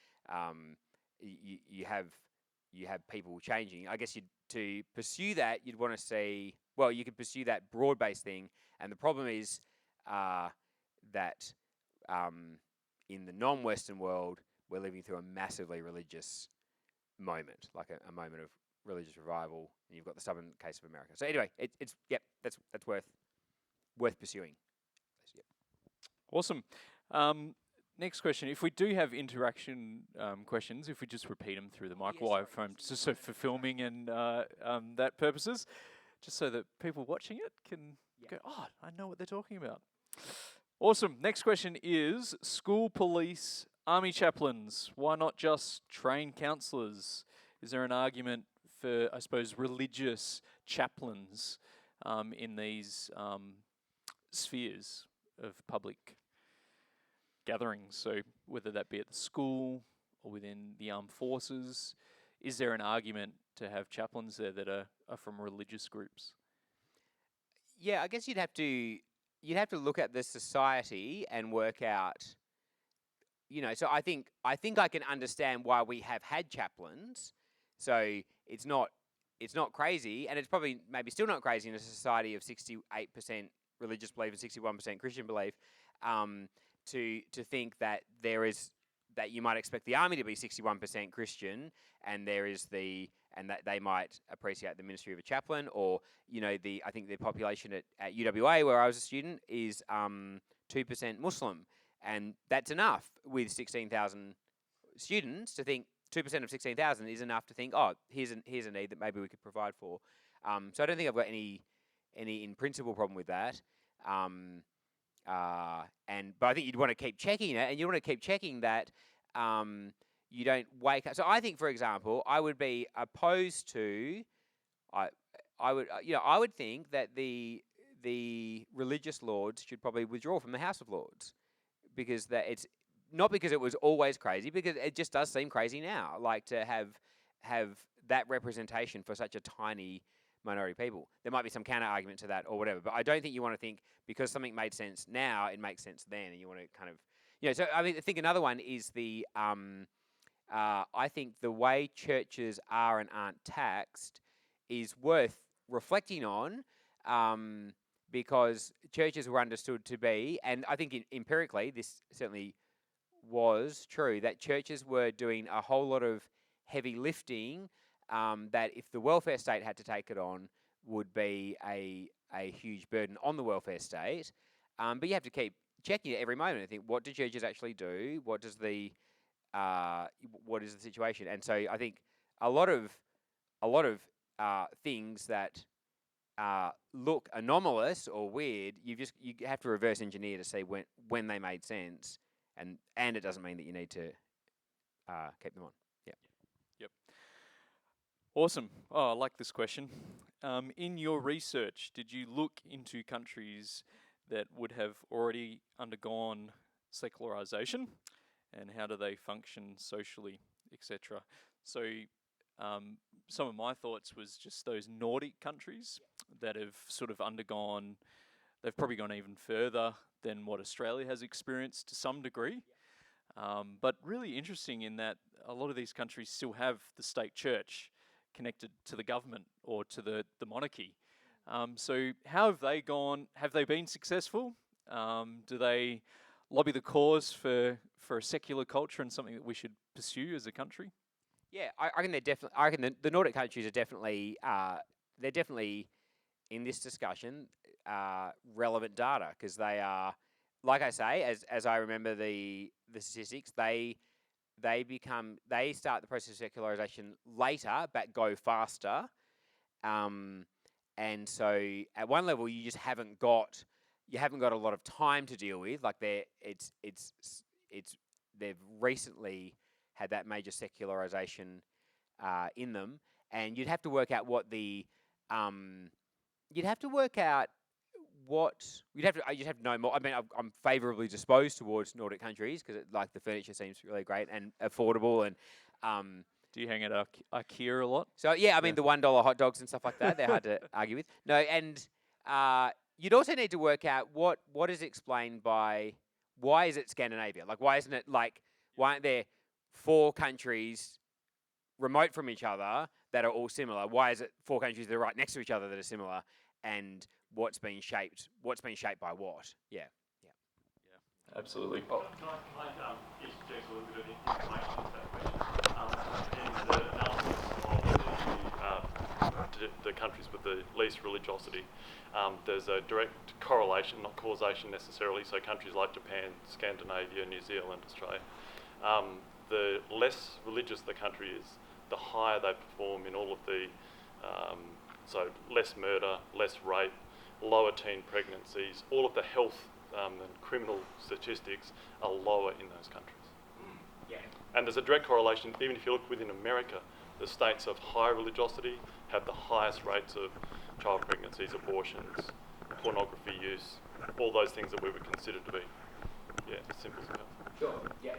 You have people changing. I guess to pursue that, you'd want to see. Well, you could pursue that broad-based thing, and the problem is that in the non-Western world, we're living through a massively religious moment, like a moment of religious revival. And you've got the stubborn case of America. So anyway, that's worth pursuing. Yep. Awesome. Next question. If we do have interaction questions, if we just repeat them through the microphone, just so for filming and that purposes, just so that people watching it can go, oh, I know what they're talking about. Awesome. Next question is school police, army chaplains. Why not just trained counsellors? Is there an argument for, I suppose, religious chaplains in these spheres of public gatherings? So whether that be at the school or within the armed forces, is there an argument to have chaplains there that are from religious groups? Yeah, I guess you'd have to look at the society and work out. So I think I can understand why we have had chaplains. So it's not crazy, and it's probably maybe still not crazy in a society of 68% religious belief and 61% Christian belief, to think that that you might expect the army to be 61% Christian, and that they might appreciate the ministry of a chaplain, or I think the population at UWA where I was a student is 2% Muslim, and that's enough with 16,000 students to think 2% of 16,000 is enough to think, oh, here's a need that maybe we could provide for. So I don't think I've got any in principle problem with that. But I think you'd want to keep checking it, and you want to keep checking that you don't wake up. So I think, for example, I would be opposed to. I would think that the religious lords should probably withdraw from the House of Lords, because it's not because it was always crazy, because it just does seem crazy now, like to have that representation for such a tiny minority of people. There might be some counter argument to that or whatever, but I don't think you want to think because something made sense now, it makes sense then, and you want to kind of, So I think another one is I think the way churches are and aren't taxed is worth reflecting on, because churches were understood to be, and I think empirically this certainly was true, that churches were doing a whole lot of heavy lifting, that if the welfare state had to take it on, would be a huge burden on the welfare state. But you have to keep checking it every moment and think, what do churches actually do? What is the situation? And so I think a lot of things that look anomalous or weird, you have to reverse engineer to see when they made sense, and it doesn't mean that you need to keep them on. Yeah. Yep. Awesome. Oh, I like this question. In your research, did you look into countries that would have already undergone secularization, and how do they function socially, etc.? So, some of my thoughts was just those Nordic countries that have sort of undergone. They've probably gone even further than what Australia has experienced to some degree. But really interesting in that a lot of these countries still have the state church connected to the government or to the monarchy. So how have they gone? Have they been successful? Do they lobby the cause for a secular culture and something that we should pursue as a country? Yeah, I reckon they're definitely. I reckon the Nordic countries are definitely. They're definitely in this discussion relevant data, because they are, like I say, as I remember the statistics, they start the process of secularization later but go faster, and so at one level you just haven't got a lot of time to deal with. Like they've recently had that major secularization in them, and you'd have to work out what the you'd have to work out what you'd have to. You'd have to know more. I mean, I'm favourably disposed towards Nordic countries because like the furniture seems really great and affordable, and Do you hang at IKEA a lot? so yeah, I mean the $1 hot dogs and stuff like that. They're hard to argue with. No, and you'd also need to work out what is explained by why is it Scandinavia? Like why isn't it like why aren't there 4 countries remote from each other that are all similar? Why is it 4 countries that are right next to each other that are similar? And what's been shaped by what? Yeah. Absolutely. Can I interject a little bit of information into that question? In the analysis of the countries with the least religiosity, there's a direct correlation, not causation necessarily. So countries like Japan, Scandinavia, New Zealand, Australia, the less religious the country is, the higher they perform in all of the, so less murder, less rape, lower teen pregnancies, all of the health and criminal statistics are lower in those countries. Yeah. And there's a direct correlation, even if you look within America, the states of high religiosity have the highest rates of child pregnancies, abortions, pornography use, all those things that we would consider to be, simple as that. Sure. Yeah.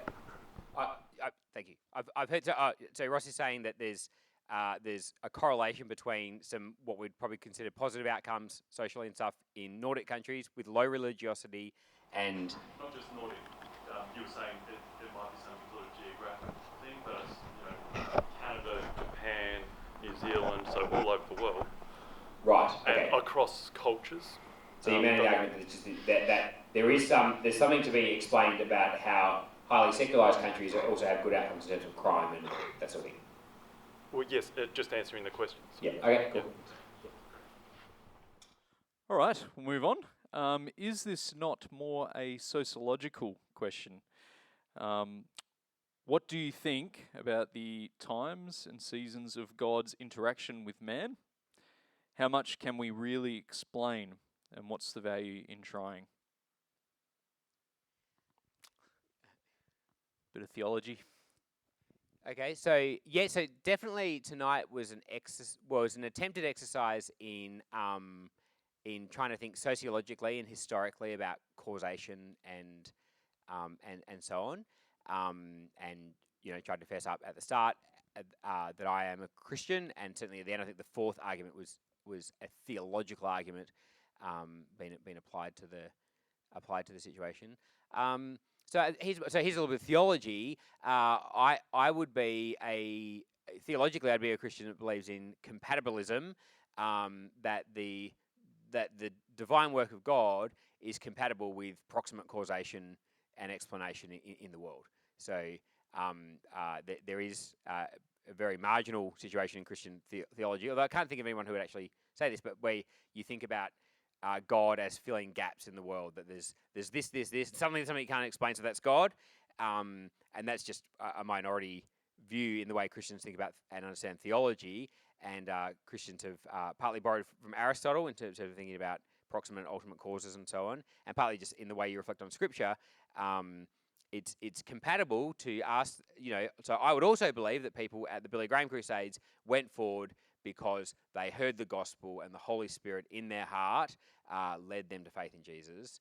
Thank you. I've heard. So Ross is saying that there's a correlation between some what we'd probably consider positive outcomes socially and stuff in Nordic countries with low religiosity and not just Nordic. You were saying it might be some sort of geographic thing, but it's Canada, Japan, New Zealand, so all over the world. Right. Okay. And across cultures. So you made the argument that there's something to be explained about how highly secularized countries also have good outcomes in terms of crime and that sort of thing. Well, yes, just answering the questions. Yeah. Okay. Cool. All right, we'll move on. Is this not more a sociological question? What do you think about the times and seasons of God's interaction with man? How much can we really explain, and what's the value in trying? Bit of theology. Okay, so definitely tonight was an attempted exercise in trying to think sociologically and historically about causation and so on, and tried to fess up at the start that I am a Christian, and certainly at the end I think the fourth argument was a theological argument being applied to the situation. So here's a little bit of theology. I would be theologically I'd be a Christian that believes in compatibilism, that the divine work of God is compatible with proximate causation and explanation in the world. So there is a very marginal situation in Christian theology, although I can't think of anyone who would actually say this, but where you think about God as filling gaps in the world, that there's this, something you can't explain, so that's God. And that's just a minority view in the way Christians think about and understand theology. and Christians have partly borrowed from Aristotle in terms of thinking about proximate and ultimate causes and so on, and partly just in the way you reflect on Scripture. It's compatible to ask, so I would also believe that people at the Billy Graham Crusades went forward because they heard the gospel and the Holy Spirit in their heart led them to faith in Jesus.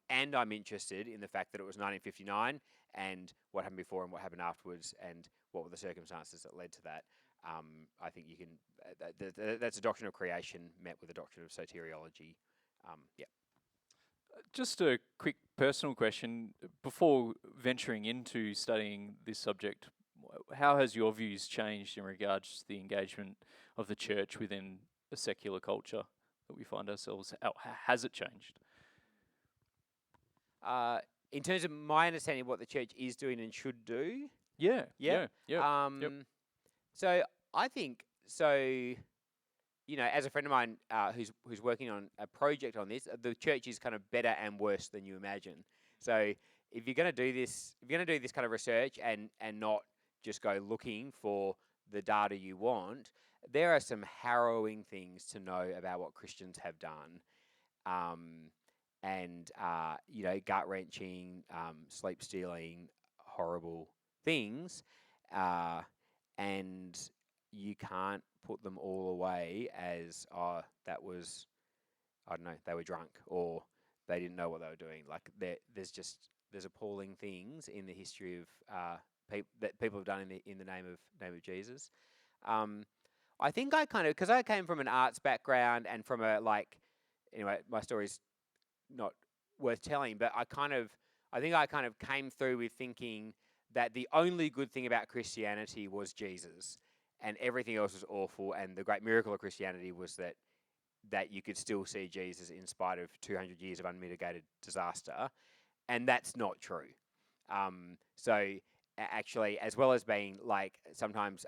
And I'm interested in the fact that it was 1959 and what happened before and what happened afterwards and what were the circumstances that led to that. I think you can, that's a doctrine of creation met with a doctrine of soteriology. Yeah. Just a quick personal question. Before venturing into studying this subject, how has your views changed in regards to the engagement of the church within a secular culture that we find ourselves? How has it changed? In terms of my understanding of what the church is doing and should do, Yeah. So I think so. As a friend of mine who's working on a project on this, the church is kind of better and worse than you imagine. So if you're going to do this, kind of research and not just go looking for the data you want, there are some harrowing things to know about what Christians have done, and gut wrenching, sleep stealing, horrible things, and you can't put them all away as that was, I don't know, they were drunk or they didn't know what they were doing. Like there's appalling things in the history of that people have done in the name of Jesus. I think I kind of, because I came from an arts background and from anyway, my story's not worth telling, but I think I kind of came through with thinking that the only good thing about Christianity was Jesus, and everything else was awful. And the great miracle of Christianity was that you could still see Jesus in spite of 200 years of unmitigated disaster, and that's not true. So actually, as well as being sometimes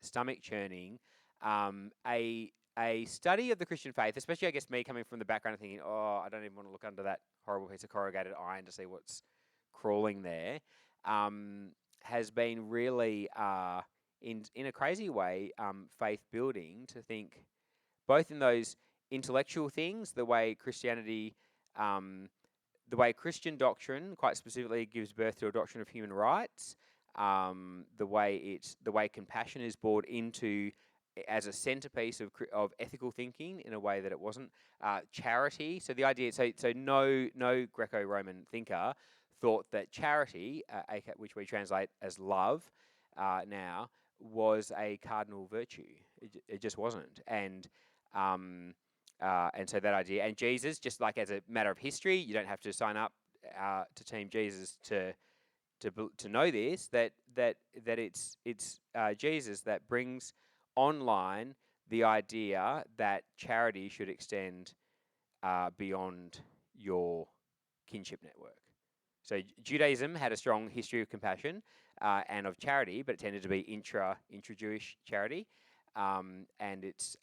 stomach churning, a study of the Christian faith, especially I guess me coming from the background of thinking, I don't even want to look under that horrible piece of corrugated iron to see what's crawling there, has been really in a crazy way, faith building, to think both in those intellectual things, the way Christianity, the way Christian doctrine quite specifically gives birth to a doctrine of human rights, the way compassion is brought into as a centerpiece of ethical thinking in a way that it wasn't. Charity, so the idea, so no Greco-Roman thinker thought that charity, which we translate as love now, was a cardinal virtue. It just wasn't. And so that idea, and Jesus, just like as a matter of history, you don't have to sign up to Team Jesus to know this, that it's Jesus that brings online the idea that charity should extend beyond your kinship network. So Judaism had a strong history of compassion and of charity, but it tended to be intra-Jewish charity, and it's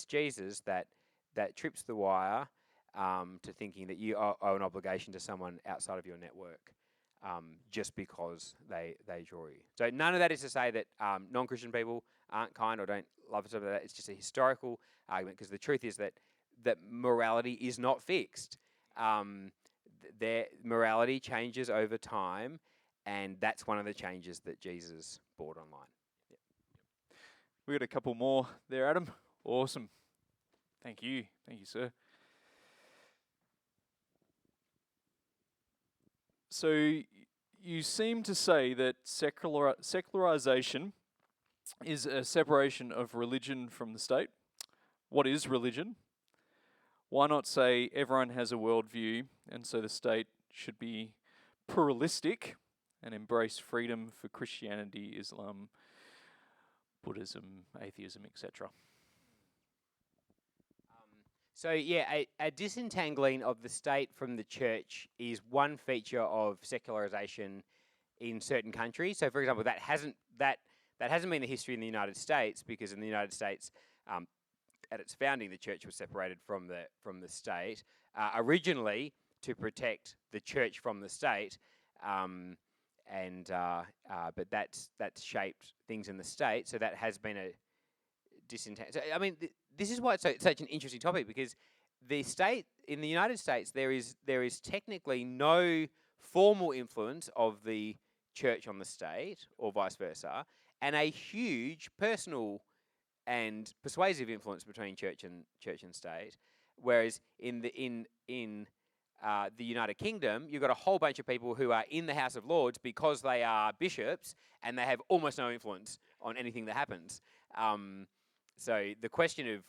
Jesus that trips the wire to thinking that you owe an obligation to someone outside of your network just because they draw you. So none of that is to say that non-Christian people aren't kind or don't love stuff like that. It's just a historical argument, because the truth is that morality is not fixed. Their morality changes over time, and that's one of the changes that Jesus brought online. Yeah. We got a couple more there, Adam. Awesome. Thank you, sir. So you seem to say that secularization is a separation of religion from the state. What is religion? Why not say everyone has a worldview, and so the state should be pluralistic and embrace freedom for Christianity, Islam, Buddhism, atheism, etc.? So yeah, a disentangling of the state from the church is one feature of secularization in certain countries. So, for example, that hasn't been the history in the United States, because in the United States, at its founding, the church was separated from the state, originally to protect the church from the state, but that's shaped things in the state. So that has been disentangle. So, I mean, this is why it's such an interesting topic, because the state in the United States, there is technically no formal influence of the church on the state, or vice versa, and a huge personal and persuasive influence between church and state. Whereas in the United Kingdom, you've got a whole bunch of people who are in the House of Lords because they are bishops and they have almost no influence on anything that happens. So the question of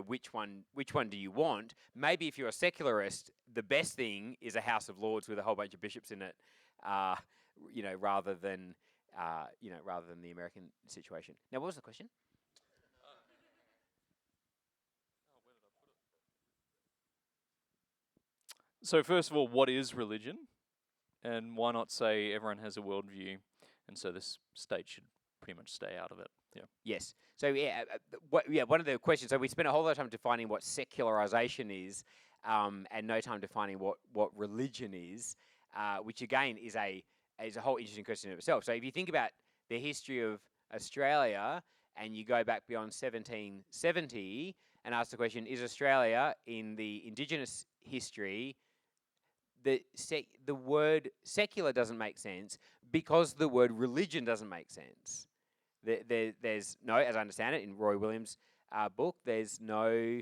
which one do you want? Maybe if you're a secularist, the best thing is a House of Lords with a whole bunch of bishops in it, rather than the American situation. Now, what was the question? So first of all, what is religion? And why not say everyone has a worldview, and so this state should pretty much stay out of it? Yeah. Yes. So one of the questions. So we spent a whole lot of time defining what secularization is, and no time defining what religion is, which again is a whole interesting question in itself. So if you think about the history of Australia, and you go back beyond 1770 and ask the question: is Australia in the Indigenous history? The word secular doesn't make sense because the word religion doesn't make sense. There's no, as I understand it, in Roy Williams' book, there's no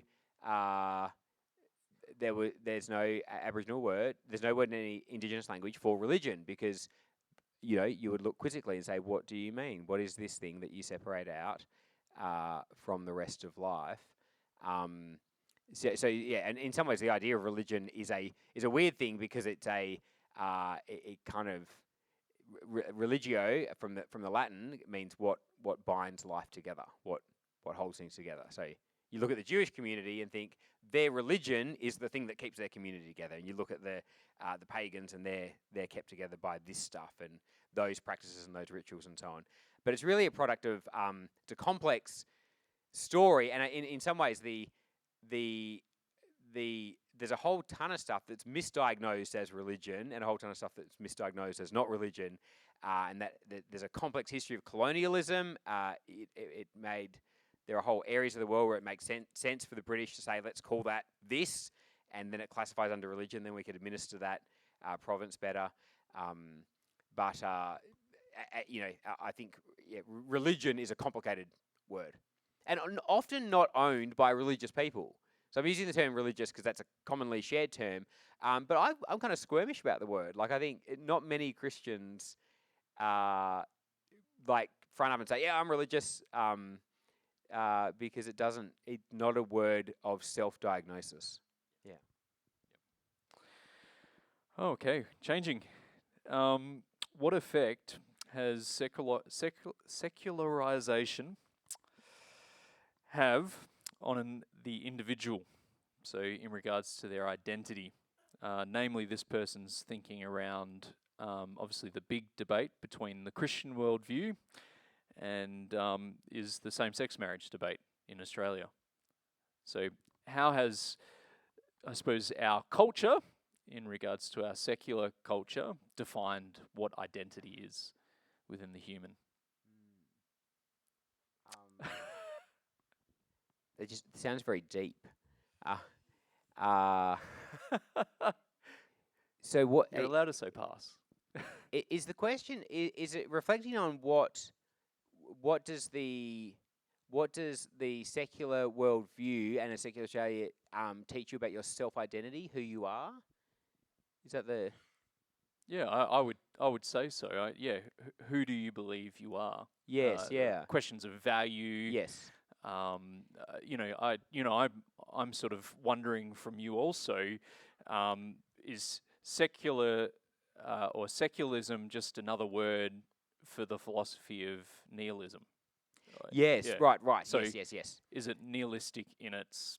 there's no Aboriginal word. There's no word in any Indigenous language for religion, because you would look quizzically and say, "What do you mean? What is this thing that you separate out from the rest of life?" So yeah, and in some ways, the idea of religion is a weird thing, because it's it kind of religio from the Latin means what binds life together, what holds things together. So you look at the Jewish community and think their religion is the thing that keeps their community together, and you look at the pagans and they're kept together by this stuff and those practices and those rituals and so on. But it's really a product of it's a complex story, and in some ways there's a whole ton of stuff that's misdiagnosed as religion and a whole ton of stuff that's misdiagnosed as not religion, and that there's a complex history of colonialism. There are whole areas of the world where it makes sense for the British to say, let's call that this, and then it classifies under religion, then we could administer that province better. I think religion is a complicated word, and often not owned by religious people. So I'm using the term religious because that's a commonly shared term, but I'm kind of squirmish about the word. Like, I think not many Christians front up and say, yeah, I'm religious, because it's not a word of self-diagnosis. Yeah. Okay, changing. What effect has secularization have on the individual? So in regards to their identity, namely this person's thinking around obviously the big debate between the Christian worldview and is the same-sex marriage debate in Australia. So how has, I suppose, our culture, in regards to our secular culture, defined what identity is within the human? It just sounds very deep. So what? You're allowed to say pass. Is the question? Is it reflecting on what does the secular worldview and a secular Australia teach you about your self-identity, who you are? Is that the? Yeah, I would say so. Who do you believe you are? Yes. Yeah. Questions of value. Yes. I'm sort of wondering from you also, is secular or secularism just another word for the philosophy of nihilism? Yes, Yeah. right. So Yes. Is it nihilistic in its,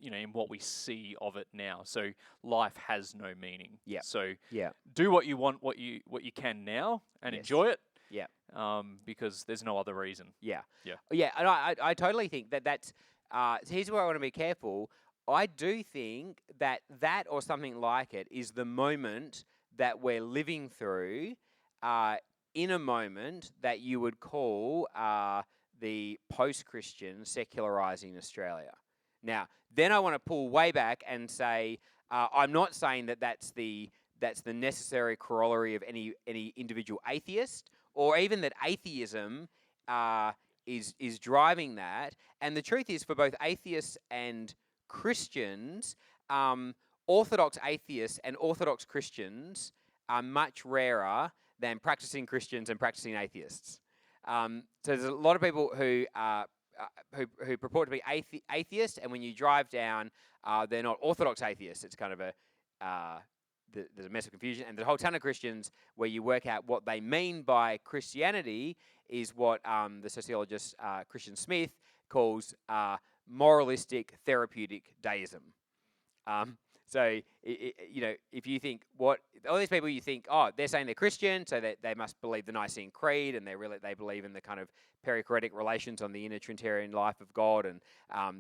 in what we see of it now? So life has no meaning. Yeah. So Yeah. do what you want, what you can now, and Yes. enjoy it. Yeah. Because there's no other reason. Yeah. Yeah. Yeah, and I totally think that's. Here's where I want to be careful. I do think that or something like it is the moment that we're living through, in a moment that you would call the post-Christian secularizing Australia. Now, then I want to pull way back and say, I'm not saying that that's the necessary corollary of any individual atheist, or even that atheism is driving that. And the truth is, for both atheists and Christians, Orthodox atheists and Orthodox Christians are much rarer than practicing Christians and practicing atheists. So there's a lot of people who purport to be atheists, and when you drive down, they're not Orthodox atheists. It's kind of there's a mess of confusion, and the whole ton of Christians where you work out what they mean by Christianity is what the sociologist Christian Smith calls moralistic therapeutic deism. So, if you think all these people, you think, oh, they're saying they're Christian, so that they must believe the Nicene Creed, and they believe in the kind of perichoretic relations on the inner Trinitarian life of God, and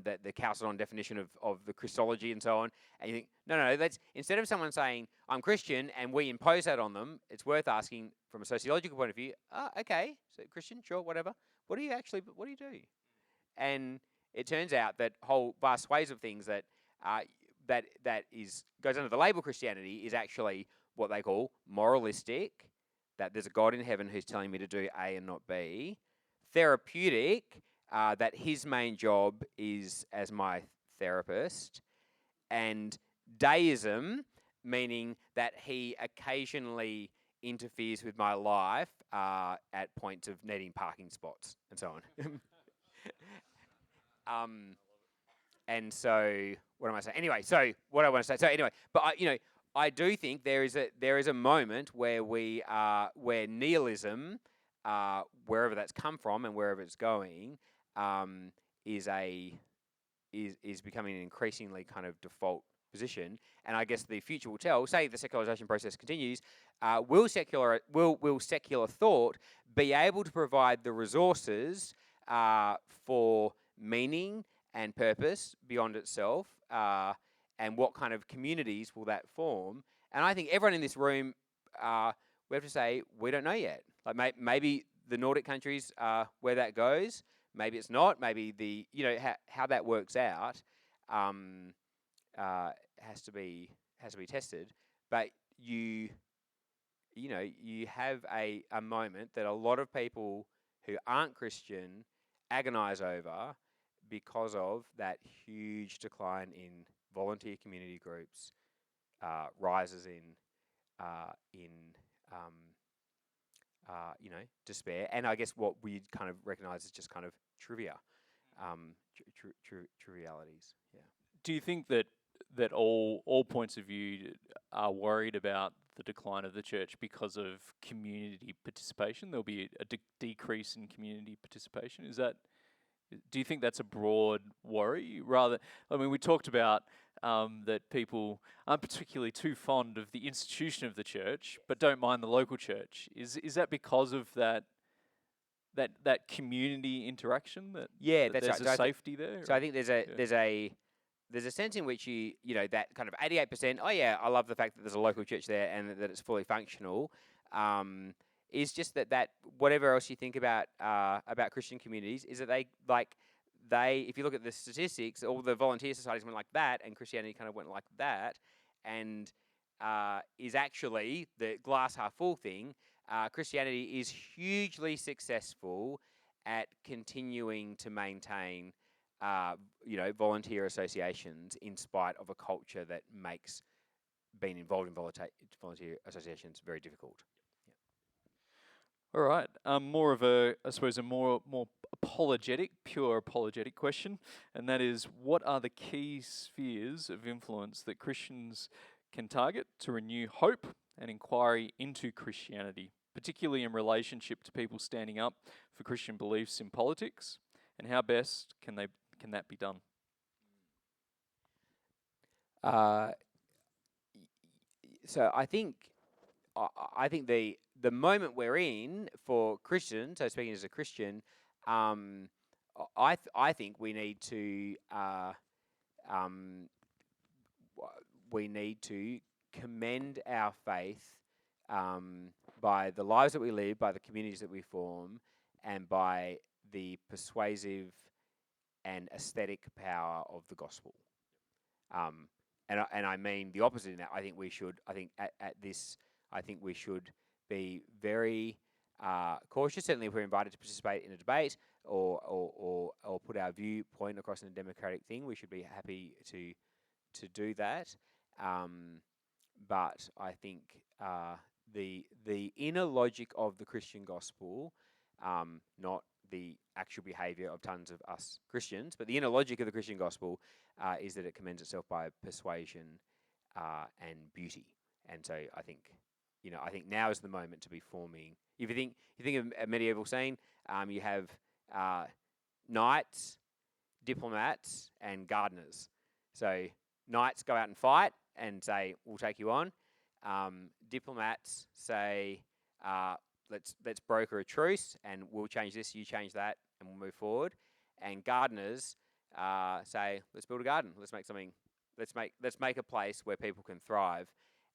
the Chalcedon definition of the Christology and so on. And you think, no, that's instead of someone saying I'm Christian and we impose that on them, it's worth asking from a sociological point of view. Okay, so Christian, sure, whatever. What do you do? And it turns out that whole vast swathes of things that goes under the label Christianity is actually what they call moralistic, that there's a God in heaven who's telling me to do A and not B. Therapeutic, that his main job is as my therapist. And deism, meaning that he occasionally interferes with my life at points of needing parking spots and so on. And so, what am I saying? Anyway, so what I want to say. So anyway, but I do think there is a moment where where nihilism, wherever that's come from and wherever it's going, is becoming an increasingly kind of default position. And I guess the future will tell. Say the secularization process continues, will secular thought be able to provide the resources for meaning and purpose beyond itself, and what kind of communities will that form? And I think everyone in this room, we have to say, we don't know yet. Like maybe the Nordic countries where that goes, maybe it's not. Maybe how that works out has to be tested. But you have a moment that a lot of people who aren't Christian agonize over, because of that huge decline in volunteer community groups, rises in despair, and I guess what we kind of recognise is just kind of trivia, trivialities. Yeah. Do you think that all points of view are worried about the decline of the church because of community participation? There'll be a decrease in community participation. Do you think that's a broad worry? We talked about that people aren't particularly too fond of the institution of the church, but don't mind the local church. Is that because of that community interaction? That's right. There's a safety there. So I think there's a sense in which that kind of 88%. Oh yeah, I love the fact that there's a local church there and that it's fully functional. Is just that whatever else you think about Christian communities, is that they if you look at the statistics, all the volunteer societies went like that, and Christianity kind of went like that, and is actually the glass half full thing. Christianity is hugely successful at continuing to maintain volunteer associations in spite of a culture that makes being involved in volunteer associations very difficult. All right. More of a more pure apologetic question, and that is, what are the key spheres of influence that Christians can target to renew hope and inquiry into Christianity, particularly in relationship to people standing up for Christian beliefs in politics, and how best can that be done? So I think the moment we're in for Christians, so speaking as a Christian, I think we need to commend our faith by the lives that we live, by the communities that we form, and by the persuasive and aesthetic power of the gospel. And I mean the opposite in that. I think we should. I think at this. I think we should be very cautious. Certainly, if we're invited to participate in a debate or put our viewpoint across in a democratic thing, we should be happy to do that. But I think the inner logic of the Christian gospel, not the actual behaviour of tons of us Christians, but the inner logic of the Christian gospel is that it commends itself by persuasion and beauty. And so I think, I think now is the moment to be forming. If you think of a medieval scene, you have knights, diplomats, and gardeners. So knights go out and fight and say, "We'll take you on." Diplomats say, let's broker a truce, and we'll change this, you change that, and we'll move forward. And gardeners say, let's build a garden. Let's make something. Let's make a place where people can thrive.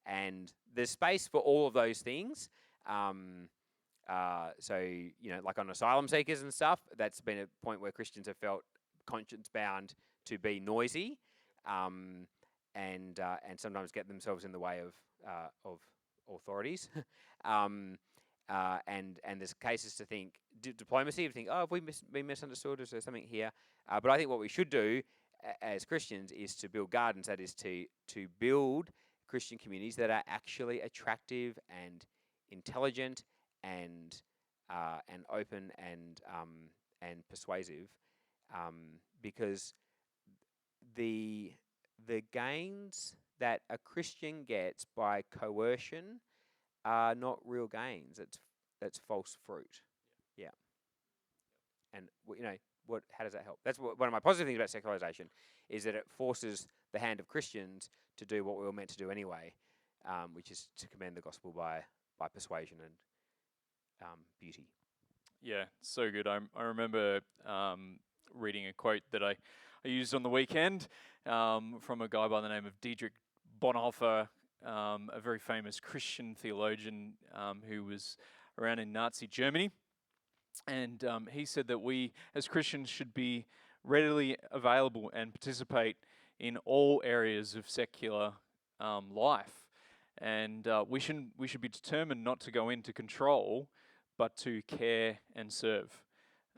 And there's space for all of those things. So like on asylum seekers and stuff, that's been a point where Christians have felt conscience bound to be noisy, and sometimes get themselves in the way of authorities. And there's cases to think diplomacy, to think, have we been misunderstood? Is there something here? But I think what we should do as Christians is to build gardens. That is to build Christian communities that are actually attractive and intelligent and open and persuasive, because the gains that a Christian gets by coercion are not real gains. It's false fruit. Yeah. And how does that help? That's one of my positive things about secularization, is that it forces the hand of Christians to do what we were meant to do anyway, which is to commend the gospel by persuasion and beauty. Yeah, so good. I remember reading a quote that I used on the weekend from a guy by the name of Dietrich Bonhoeffer, a very famous Christian theologian who was around in Nazi Germany. And he said that we as Christians should be readily available and participate in all areas of secular life. And we should be determined not to go into control, but to care and serve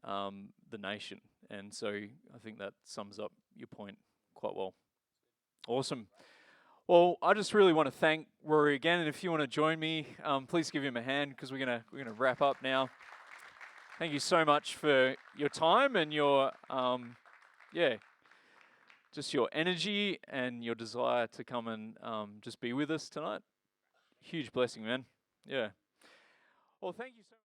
the nation. And so I think that sums up your point quite well. Awesome. Well, I just really want to thank Rory again, and if you want to join me, please give him a hand, because we're gonna wrap up now. Thank you so much for your time and your just your energy and your desire to come and just be with us tonight. Huge blessing, man. Yeah. Well, thank you so much.